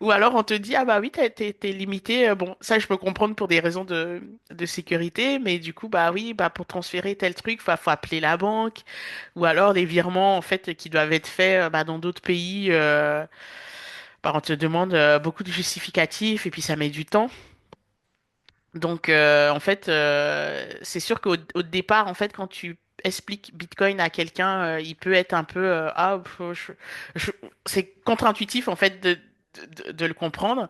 Ou alors on te dit, ah bah oui, t'es limité. Bon, ça, je peux comprendre pour des raisons de sécurité, mais du coup, bah oui, bah pour transférer tel truc, faut appeler la banque. Ou alors des virements, en fait, qui doivent être faits bah, dans d'autres pays. Bah, on te demande beaucoup de justificatifs et puis ça met du temps. Donc, en fait, c'est sûr qu'au départ, en fait, quand tu expliques Bitcoin à quelqu'un, il peut être un peu je- c'est contre-intuitif en fait de le comprendre.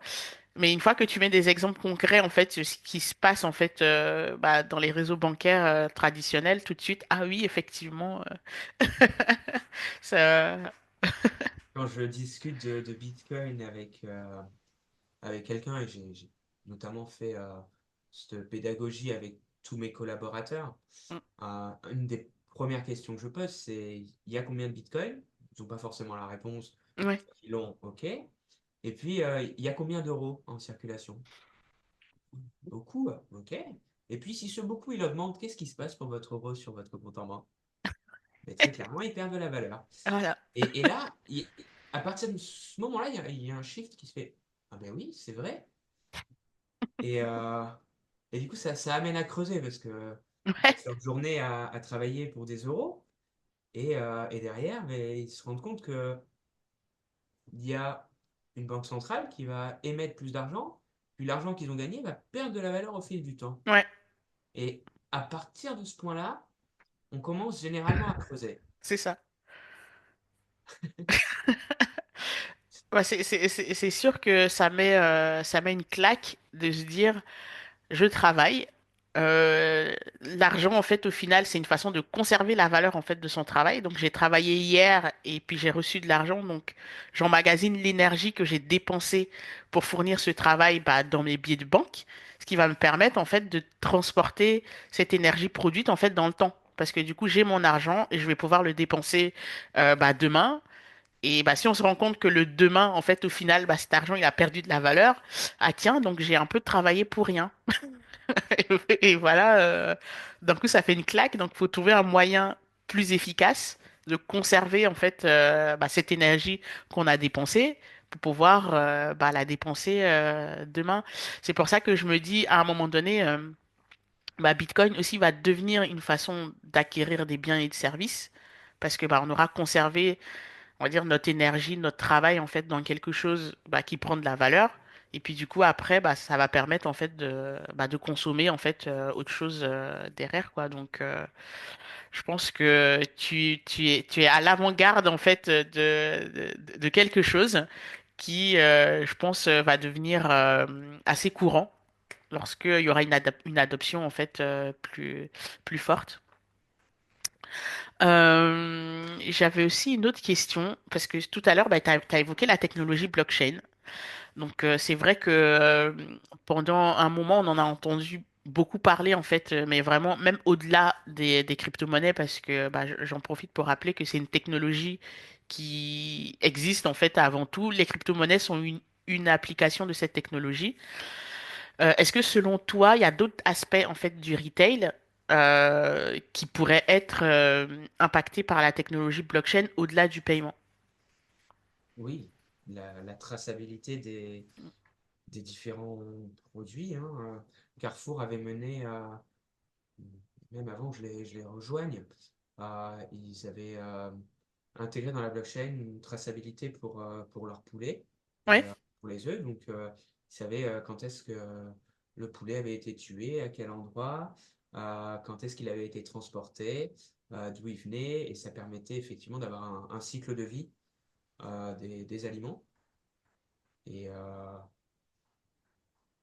Mais une fois que tu mets des exemples concrets, en fait, ce qui se passe en fait bah, dans les réseaux bancaires traditionnels, tout de suite, ah oui, effectivement, ça, Quand je discute de Bitcoin avec quelqu'un, et j'ai notamment fait cette pédagogie avec tous mes collaborateurs, mm, une des premières questions que je pose, c'est il y a combien de Bitcoin? Ils n'ont pas forcément la réponse. ouais, Ils l'ont, ok. Et puis, il y a combien d'euros en circulation? Beaucoup, ok. Et puis, si ce beaucoup, il augmente, qu'est-ce qui se passe pour votre euro sur votre compte en banque? Mais très clairement, il perd de la valeur. voilà, Et là, à partir de ce moment-là, il y a un shift qui se fait. Ah ben oui, c'est vrai. Et, euh, et du coup, ça amène à creuser parce que ils ouais, passent leur journée à travailler pour des euros. Et derrière, ben, ils se rendent compte qu'il y a une banque centrale qui va émettre plus d'argent, puis l'argent qu'ils ont gagné va perdre de la valeur au fil du temps. ouais, Et à partir de ce point-là, on commence généralement à creuser. c'est ça. Ouais, c'est sûr que ça met une claque de se dire, je travaille. L'argent, en fait, au final, c'est une façon de conserver la valeur, en fait, de son travail. Donc, j'ai travaillé hier et puis j'ai reçu de l'argent. Donc, j'emmagasine l'énergie que j'ai dépensée pour fournir ce travail, bah, dans mes billets de banque, ce qui va me permettre, en fait, de transporter cette énergie produite, en fait, dans le temps. Parce que du coup, j'ai mon argent et je vais pouvoir le dépenser bah, demain. Et bah, si on se rend compte que le demain, en fait, au final, bah, cet argent, il a perdu de la valeur, ah tiens, donc j'ai un peu travaillé pour rien. Et voilà, d'un coup, ça fait une claque. Donc, il faut trouver un moyen plus efficace de conserver, en fait, bah, cette énergie qu'on a dépensée pour pouvoir bah, la dépenser demain. C'est pour ça que je me dis, à un moment donné, bah, Bitcoin aussi va devenir une façon d'acquérir des biens et de services parce que bah, on aura conservé, on va dire, notre énergie, notre travail en fait dans quelque chose bah, qui prend de la valeur. Et puis du coup après bah, ça va permettre en fait de consommer en fait autre chose derrière quoi. Donc je pense que tu es à l'avant-garde en fait de quelque chose qui je pense va devenir assez courant lorsqu'il y aura une adoption en fait plus forte. J'avais aussi une autre question, parce que tout à l'heure, bah, tu as évoqué la technologie blockchain. Donc, c'est vrai que pendant un moment, on en a entendu beaucoup parler, en fait, mais vraiment, même au-delà des crypto-monnaies, parce que bah, j'en profite pour rappeler que c'est une technologie qui existe, en fait, avant tout. Les crypto-monnaies sont une application de cette technologie. Est-ce que selon toi, il y a d'autres aspects en fait du retail qui pourraient être impactés par la technologie blockchain au-delà du paiement? Oui, la traçabilité des différents produits, hein. Carrefour avait mené, même avant que je les rejoigne, ils avaient intégrer dans la blockchain une traçabilité pour leurs poulets, Ouais. pour les œufs. Donc, ils savaient quand est-ce que le poulet avait été tué, à quel endroit, quand est-ce qu'il avait été transporté, d'où il venait, et ça permettait effectivement d'avoir un cycle de vie des aliments. Et,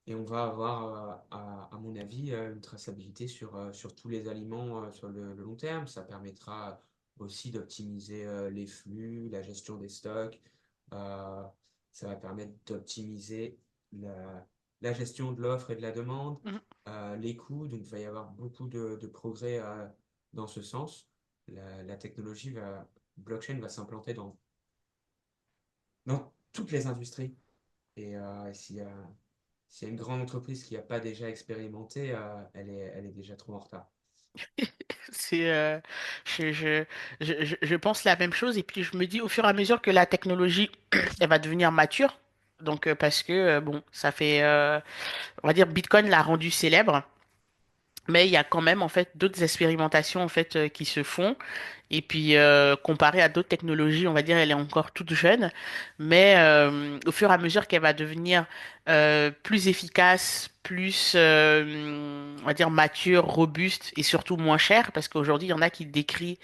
et on va avoir, à mon avis, une traçabilité sur tous les aliments sur le long terme. Ça permettra aussi d'optimiser les flux, la gestion des stocks. Euh, Ça va permettre d'optimiser la gestion de l'offre et de la demande, Mhm. les coûts. Donc, il va y avoir beaucoup de progrès dans ce sens. La technologie blockchain va s'implanter dans toutes les industries. Et s'il y a une grande entreprise qui n'a pas déjà expérimenté, elle est déjà trop en retard. C'est, je pense la même chose et puis je me dis au fur et à mesure que la technologie elle va devenir mature, donc parce que bon, ça fait, on va dire, Bitcoin l'a rendu célèbre. Mais il y a quand même en fait d'autres expérimentations en fait qui se font et puis comparée à d'autres technologies, on va dire elle est encore toute jeune, mais au fur et à mesure qu'elle va devenir plus efficace, plus on va dire mature, robuste et surtout moins chère, parce qu'aujourd'hui il y en a qui décrit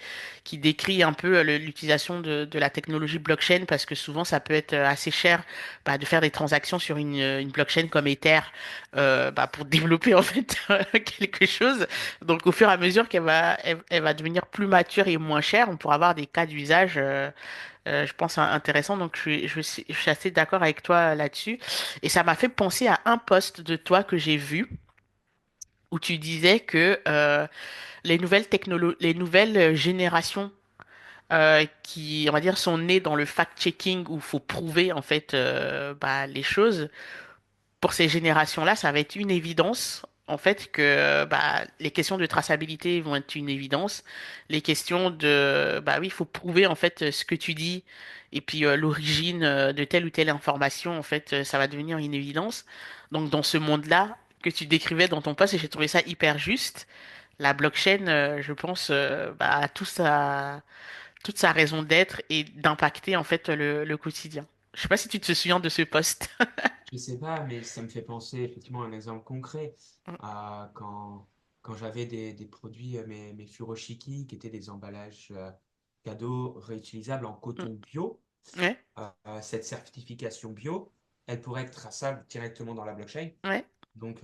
un peu l'utilisation de la technologie blockchain parce que souvent ça peut être assez cher bah, de faire des transactions sur une blockchain comme Ether bah, pour développer en fait quelque chose. Donc au fur et à mesure elle va devenir plus mature et moins chère, on pourra avoir des cas d'usage, je pense, intéressants. Donc je suis assez d'accord avec toi là-dessus. Et ça m'a fait penser à un post de toi que j'ai vu où tu disais que les nouvelles générations qui, on va dire, sont nées dans le fact-checking où il faut prouver en fait bah, les choses pour ces générations-là, ça va être une évidence, en fait, que bah, les questions de traçabilité vont être une évidence. Les questions de, bah oui, il faut prouver, en fait, ce que tu dis, et puis l'origine de telle ou telle information, en fait, ça va devenir une évidence. Donc, dans ce monde-là que tu décrivais dans ton post, et j'ai trouvé ça hyper juste, la blockchain, je pense, bah, a toute sa raison d'être et d'impacter, en fait, le quotidien. Je sais pas si tu te souviens de ce post. Je ne sais pas, mais ça me fait penser effectivement à un exemple concret. À quand j'avais des produits, mes furoshiki, qui étaient des emballages cadeaux réutilisables en coton bio, Ouais, cette certification bio, elle pourrait être traçable directement dans la blockchain. ouais. Donc,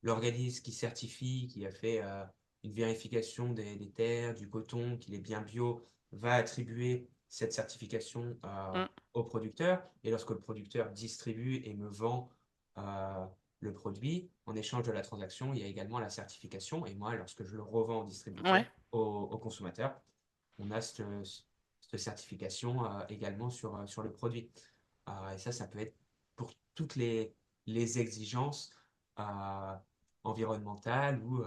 l'organisme qui certifie, qui a fait une vérification des terres, du coton, qu'il est bien bio, va attribuer cette certification Mm. au producteur. Et lorsque le producteur distribue et me vend euh, le produit, en échange de la transaction, il y a également la certification. Et moi, lorsque je le revends au Ouais, distributeur, au consommateur, on a cette certification également sur le produit. Et ça peut être pour toutes les exigences euh, environnementales ou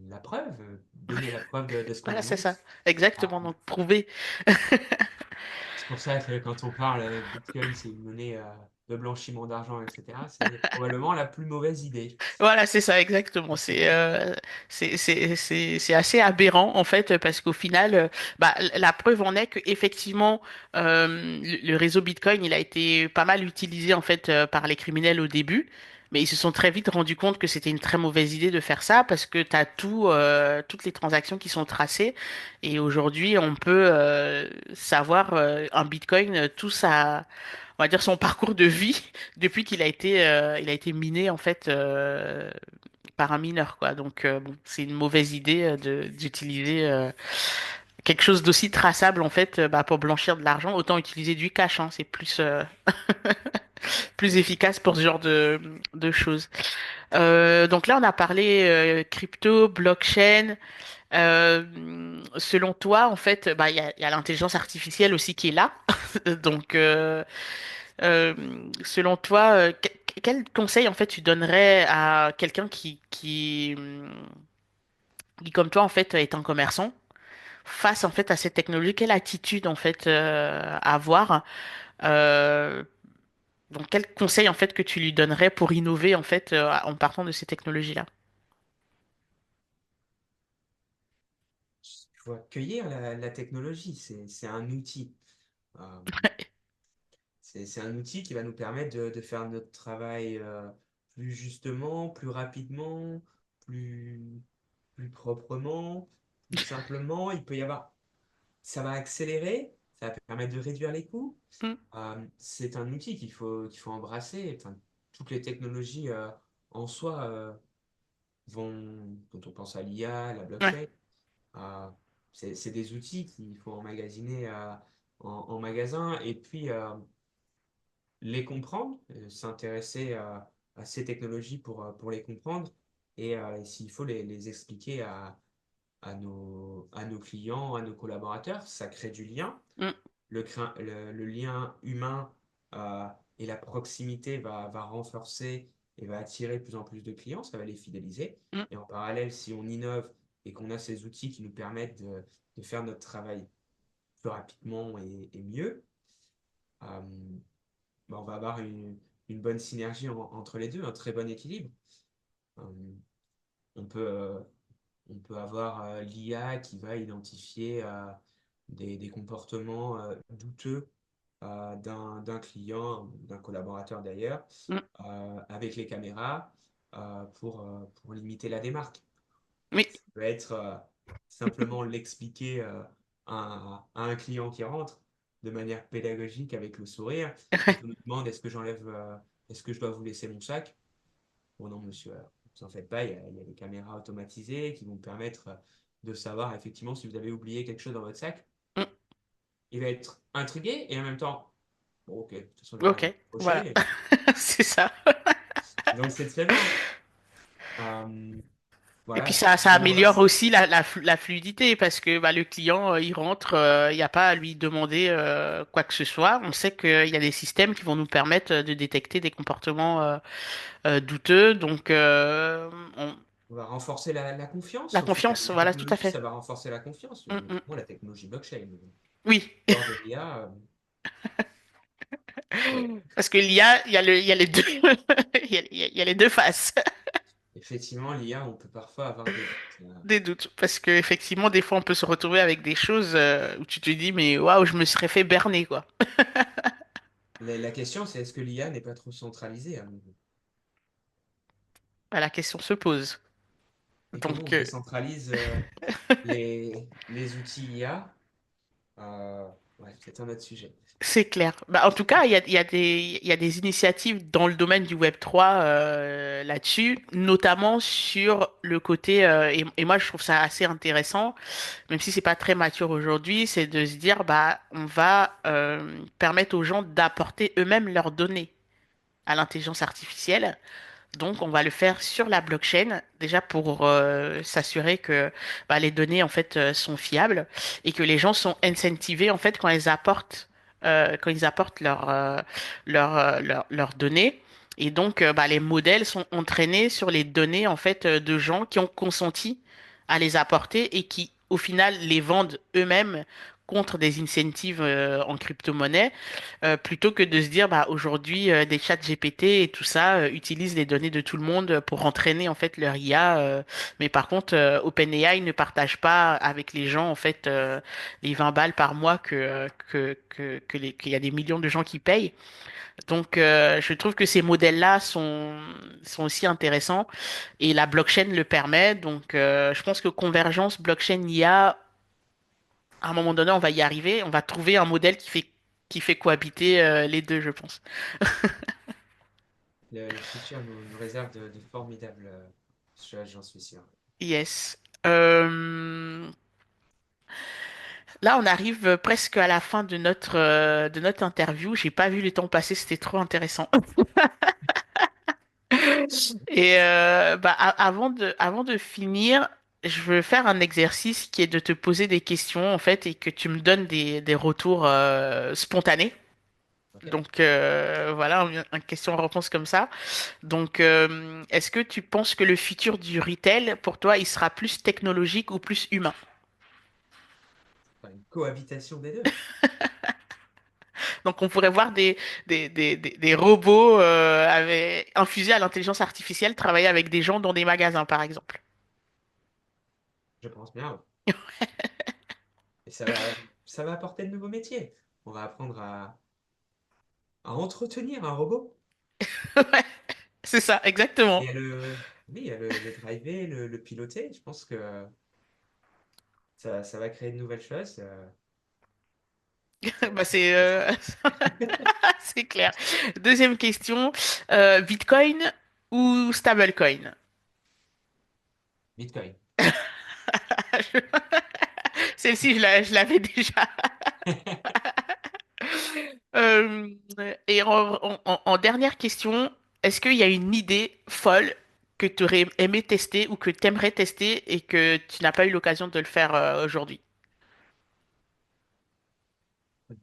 la preuve, donner la preuve de ce qu'on voilà, c'est ça. annonce. Exactement. Ah, Donc, prouver. c'est pour ça que quand on parle Bitcoin, c'est une monnaie de blanchiment d'argent, etc., c'est probablement la plus mauvaise idée. Voilà, c'est ça, exactement. C'est assez aberrant, en fait, parce qu'au final, bah, la preuve en est que effectivement, le réseau Bitcoin, il a été pas mal utilisé, en fait, par les criminels au début. Mais ils se sont très vite rendus compte que c'était une très mauvaise idée de faire ça parce que tu as toutes les transactions qui sont tracées. Et aujourd'hui, on peut savoir un Bitcoin, tout ça, on va dire son parcours de vie depuis il a été miné en fait par un mineur quoi. Donc bon, c'est une mauvaise idée d'utiliser quelque chose d'aussi traçable en fait bah, pour blanchir de l'argent. Autant utiliser du cash, hein, c'est plus efficace pour ce genre de choses. Donc là, on a parlé crypto, blockchain. Selon toi, en fait, bah il y a l'intelligence artificielle aussi qui est là. Donc Euh, selon toi, quel conseil en fait tu donnerais à quelqu'un qui, comme toi en fait est un commerçant face en fait à cette technologie? Quelle attitude en fait avoir? Euh, donc quel conseil en fait que tu lui donnerais pour innover en fait en partant de ces technologies-là? faut accueillir la technologie. C'est un outil. Euh, c'est un outil qui va nous permettre de faire notre travail plus justement, plus rapidement, plus, plus proprement, plus simplement. Il peut y avoir, ça va accélérer, ça va permettre de réduire les coûts. Mm, C'est un outil qu'il faut embrasser. Enfin, toutes les technologies en soi vont, quand on pense à l'IA, la ouais, blockchain, euh, c'est des outils qu'il faut emmagasiner en magasin et puis les comprendre, s'intéresser à ces technologies pour les comprendre et s'il faut les expliquer à nos clients, à nos collaborateurs, ça crée du lien. mm, Le lien humain euh, et la proximité va renforcer et va attirer de plus en plus de clients, ça va les fidéliser. mm. Et en parallèle, si on innove et qu'on a ces outils qui nous permettent de faire notre travail plus rapidement et mieux, euh, bah, on va avoir une bonne synergie entre les deux, un très bon équilibre. Euh, on peut, euh, on peut avoir l'IA qui va identifier des comportements douteux d'un client, d'un collaborateur d'ailleurs, Mm. avec les caméras pour limiter la démarque. Oui, Ça peut être simplement l'expliquer à un client qui rentre de manière pédagogique avec le sourire. Quand on nous demande est-ce que je dois vous laisser mon sac? Bon, non, monsieur, vous en faites pas, il y a des caméras automatisées qui vont permettre de savoir effectivement si vous avez oublié quelque chose dans votre sac. mm, Il va être intrigué et en même temps, bon, ok, de toute façon, je vais rien vous ok, voilà, reprocher. c'est ça. Donc, c'est très bien. Euh, Et puis voilà, ça on améliore embrasse. aussi la fluidité parce que bah, le client, il rentre, il n'y a pas à lui demander quoi que ce soit. On sait qu'il y a des systèmes qui vont nous permettre de détecter des comportements douteux. Donc, On va renforcer la confiance la au final. confiance, La voilà, tout à technologie, fait. ça va renforcer la confiance, Mm, mm. notamment la technologie blockchain. Oui, Hors de l'IA, parce que l'IA, il y a les deux, il y a les deux faces. effectivement, l'IA, on peut parfois avoir des doutes. Des doutes, parce que effectivement, des fois, on peut se retrouver avec des choses où tu te dis, mais waouh, je me serais fait berner, quoi. La question, c'est est-ce que l'IA n'est pas trop centralisée à nouveau? Bah, la question se pose. Et comment on Donc, décentralise les outils IA? Ouais, c'est un autre sujet. c'est clair. Bah, en tout cas, il y a des initiatives dans le domaine du Web3 là-dessus, notamment sur le côté, et moi, je trouve ça assez intéressant, même si c'est pas très mature aujourd'hui, c'est de se dire, bah, on va permettre aux gens d'apporter eux-mêmes leurs données à l'intelligence artificielle. Donc, on va le faire sur la blockchain, déjà pour s'assurer que bah, les données en fait sont fiables et que les gens sont incentivés en fait quand ils apportent leurs données. Et donc, bah, les modèles sont entraînés sur les données en fait de gens qui ont consenti à les apporter et qui, au final, les vendent eux-mêmes contre des incentives en crypto-monnaie plutôt que de se dire bah aujourd'hui des chats GPT et tout ça utilisent les données de tout le monde pour entraîner en fait leur IA mais par contre OpenAI ne partage pas avec les gens en fait les 20 balles par mois qu'il y a des millions de gens qui payent. Donc je trouve que ces modèles-là sont aussi intéressants et la blockchain le permet. Donc je pense que convergence blockchain IA à un moment donné on va y arriver, on va trouver un modèle qui fait cohabiter les deux, je pense. Le futur nous réserve de formidables choses, j'en suis sûr. Yes. Euh, Là, on arrive presque à la fin de notre interview. J'ai pas vu le temps passer, c'était trop intéressant. Et bah, avant de finir, je veux faire un exercice qui est de te poser des questions en fait et que tu me donnes des retours spontanés. Ok? Donc voilà, une question-réponse comme ça. Donc, est-ce que tu penses que le futur du retail, pour toi, il sera plus technologique ou plus humain? Enfin, une cohabitation des deux. Donc, on pourrait voir des robots infusés à l'intelligence artificielle travailler avec des gens dans des magasins, par exemple. Je pense bien. Et ça va apporter de nouveaux métiers. On va apprendre à entretenir un robot Ouais, c'est ça, exactement. et oui, à le driver, le piloter. Je pense que ça va créer de nouvelles choses. Ça va Bah, être fantastique. c'est clair. Deuxième question, Bitcoin ou stablecoin? Bitcoin. Celle-ci, je l'avais déjà. Euh, et en dernière question, est-ce qu'il y a une idée folle que tu aurais aimé tester ou que tu aimerais tester et que tu n'as pas eu l'occasion de le faire aujourd'hui?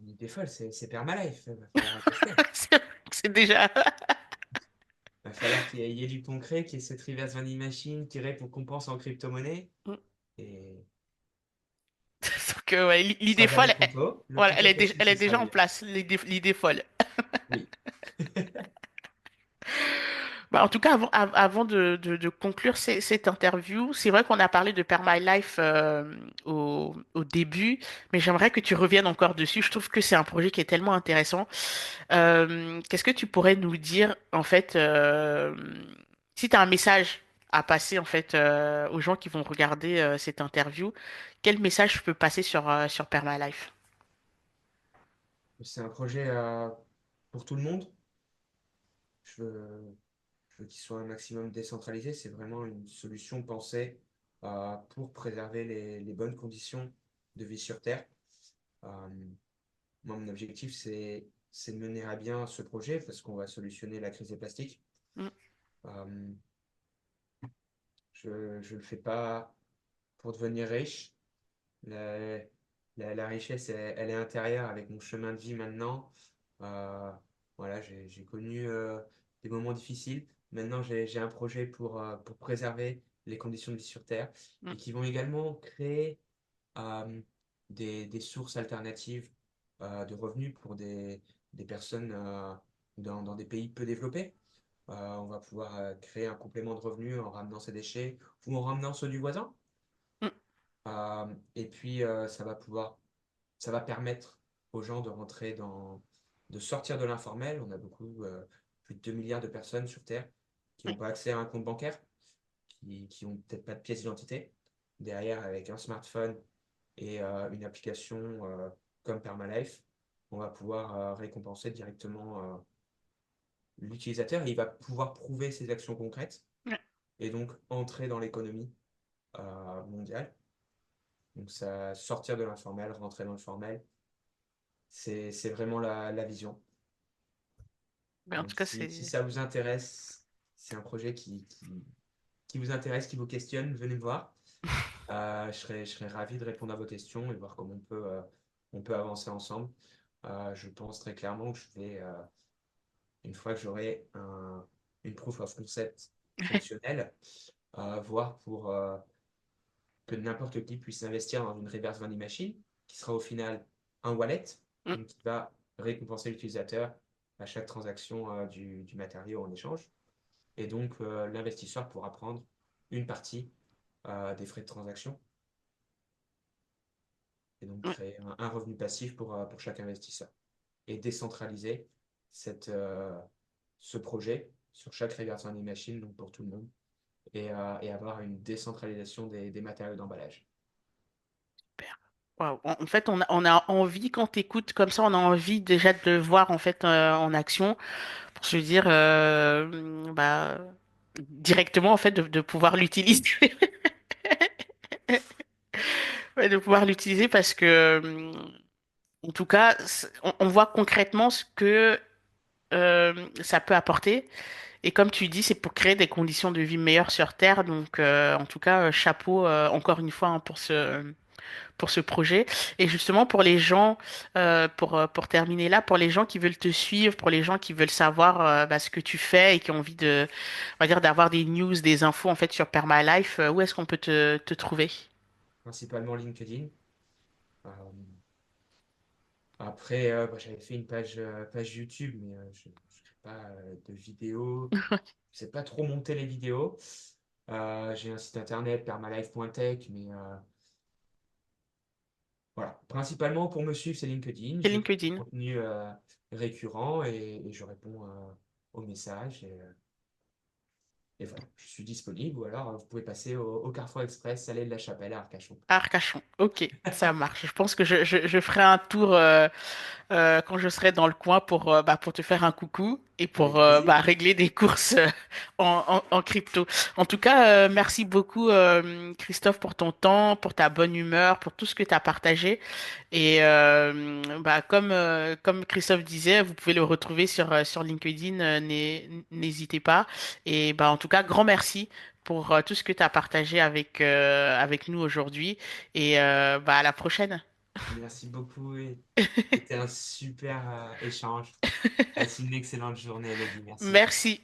Une idée folle, c'est Permalife. Il va falloir la tester. C'est vrai que c'est déjà. Il va falloir qu'il y ait du concret, qu'il y ait cette reverse vending machine tirée pour compense en crypto-monnaie. Et Donc, ouais, ce sera l'idée jamais folle, trop tôt. Le voilà, plus tôt possible, elle est ce sera déjà le en mieux. place, l'idée folle. Oui. Bah, en tout cas, avant de conclure cette interview, c'est vrai qu'on a parlé de Permalife au début, mais j'aimerais que tu reviennes encore dessus. Je trouve que c'est un projet qui est tellement intéressant. Qu'est-ce que tu pourrais nous dire, en fait, si tu as un message à passer, en fait, aux gens qui vont regarder cette interview, quel message je peux passer sur Permalife? C'est un projet pour tout le monde. Je veux, je veux qu'il soit un maximum décentralisé. C'est vraiment une solution pensée pour préserver les bonnes conditions de vie sur Terre. Euh, Moi, mon objectif, c'est de mener à bien ce projet parce qu'on va solutionner la crise des plastiques. Mm, Euh, je ne le fais pas pour devenir riche. La, la richesse, elle est intérieure avec mon chemin de vie maintenant. Euh, voilà, j'ai connu des moments difficiles. Maintenant, j'ai un projet pour préserver les conditions de vie sur Terre mm, et qui vont également créer des sources alternatives de revenus pour des personnes dans des pays peu développés. On va pouvoir créer un complément de revenus en ramenant ces déchets ou en ramenant ceux du voisin. mm, Et puis, ça va permettre aux gens de rentrer de sortir de l'informel. On a plus de 2 milliards de personnes sur Terre qui n'ont mm, pas accès à un compte bancaire, qui n'ont peut-être pas de pièce d'identité. Derrière, avec un smartphone et une application comme Permalife, on va pouvoir récompenser directement l'utilisateur et il va pouvoir prouver ses actions concrètes mm. et donc entrer dans l'économie mondiale. Donc, ça, sortir de l'informel, rentrer dans le formel, c'est vraiment la vision. Mais en tout Donc, cas, si c'est. ça vous intéresse, c'est un projet qui vous intéresse, qui vous questionne, venez me voir. Je serais ravi de répondre à vos questions et voir comment on peut avancer ensemble. Je pense très clairement que je vais, une fois que j'aurai une proof of concept fonctionnelle, voir pour que n'importe qui puisse investir dans une reverse vending machine, qui sera au final un wallet, Mm, donc qui va récompenser l'utilisateur à chaque transaction du matériau en échange. Et donc, l'investisseur pourra prendre une partie des frais de transaction et donc mm. créer un revenu passif pour chaque investisseur. Et décentraliser ce projet sur chaque reverse vending machine, donc pour tout le monde, et avoir une décentralisation des matériaux d'emballage. Super. Waouh. En fait, on a envie, quand t'écoutes comme ça, on a envie déjà de le voir en fait en action pour se dire bah, directement en fait de pouvoir l'utiliser. Ouais, de pouvoir l'utiliser parce que en tout cas, on voit concrètement ce que ça peut apporter. Et comme tu dis, c'est pour créer des conditions de vie meilleures sur Terre. Donc, en tout cas, chapeau encore une fois hein, pour ce projet. Et justement, pour les gens, pour terminer là, pour les gens qui veulent te suivre, pour les gens qui veulent savoir bah, ce que tu fais et qui ont envie de, on va dire, d'avoir des news, des infos en fait sur Permalife, où est-ce qu'on peut te trouver? Principalement LinkedIn. Euh, Après, bah, j'avais fait une page YouTube, mais je ne fais pas de vidéos. Je sais pas trop monter les vidéos. J'ai un site internet, permalife.tech, mais Voilà, principalement pour me suivre, c'est LinkedIn. C'est Je fais du LinkedIn. contenu récurrent et je réponds aux messages. Et voilà, je suis disponible. Ou alors, vous pouvez passer au Carrefour Express, Salé de la Chapelle à Arcachon. À Arcachon. Ok, ça marche. Je pense que je ferai un tour quand je serai dans le coin pour te faire un coucou et pour Avec plaisir. régler des courses en crypto. En tout cas, merci beaucoup, Christophe, pour ton temps, pour ta bonne humeur, pour tout ce que tu as partagé. Et comme Christophe disait, vous pouvez le retrouver sur LinkedIn, n'hésitez pas. Et en tout cas, grand merci pour tout ce que tu as partagé avec nous aujourd'hui. Et à la prochaine. Merci beaucoup. C'était un super échange. Passe une excellente journée, Elodie. Merci. Merci.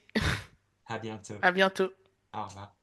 À bientôt. À bientôt. Au revoir.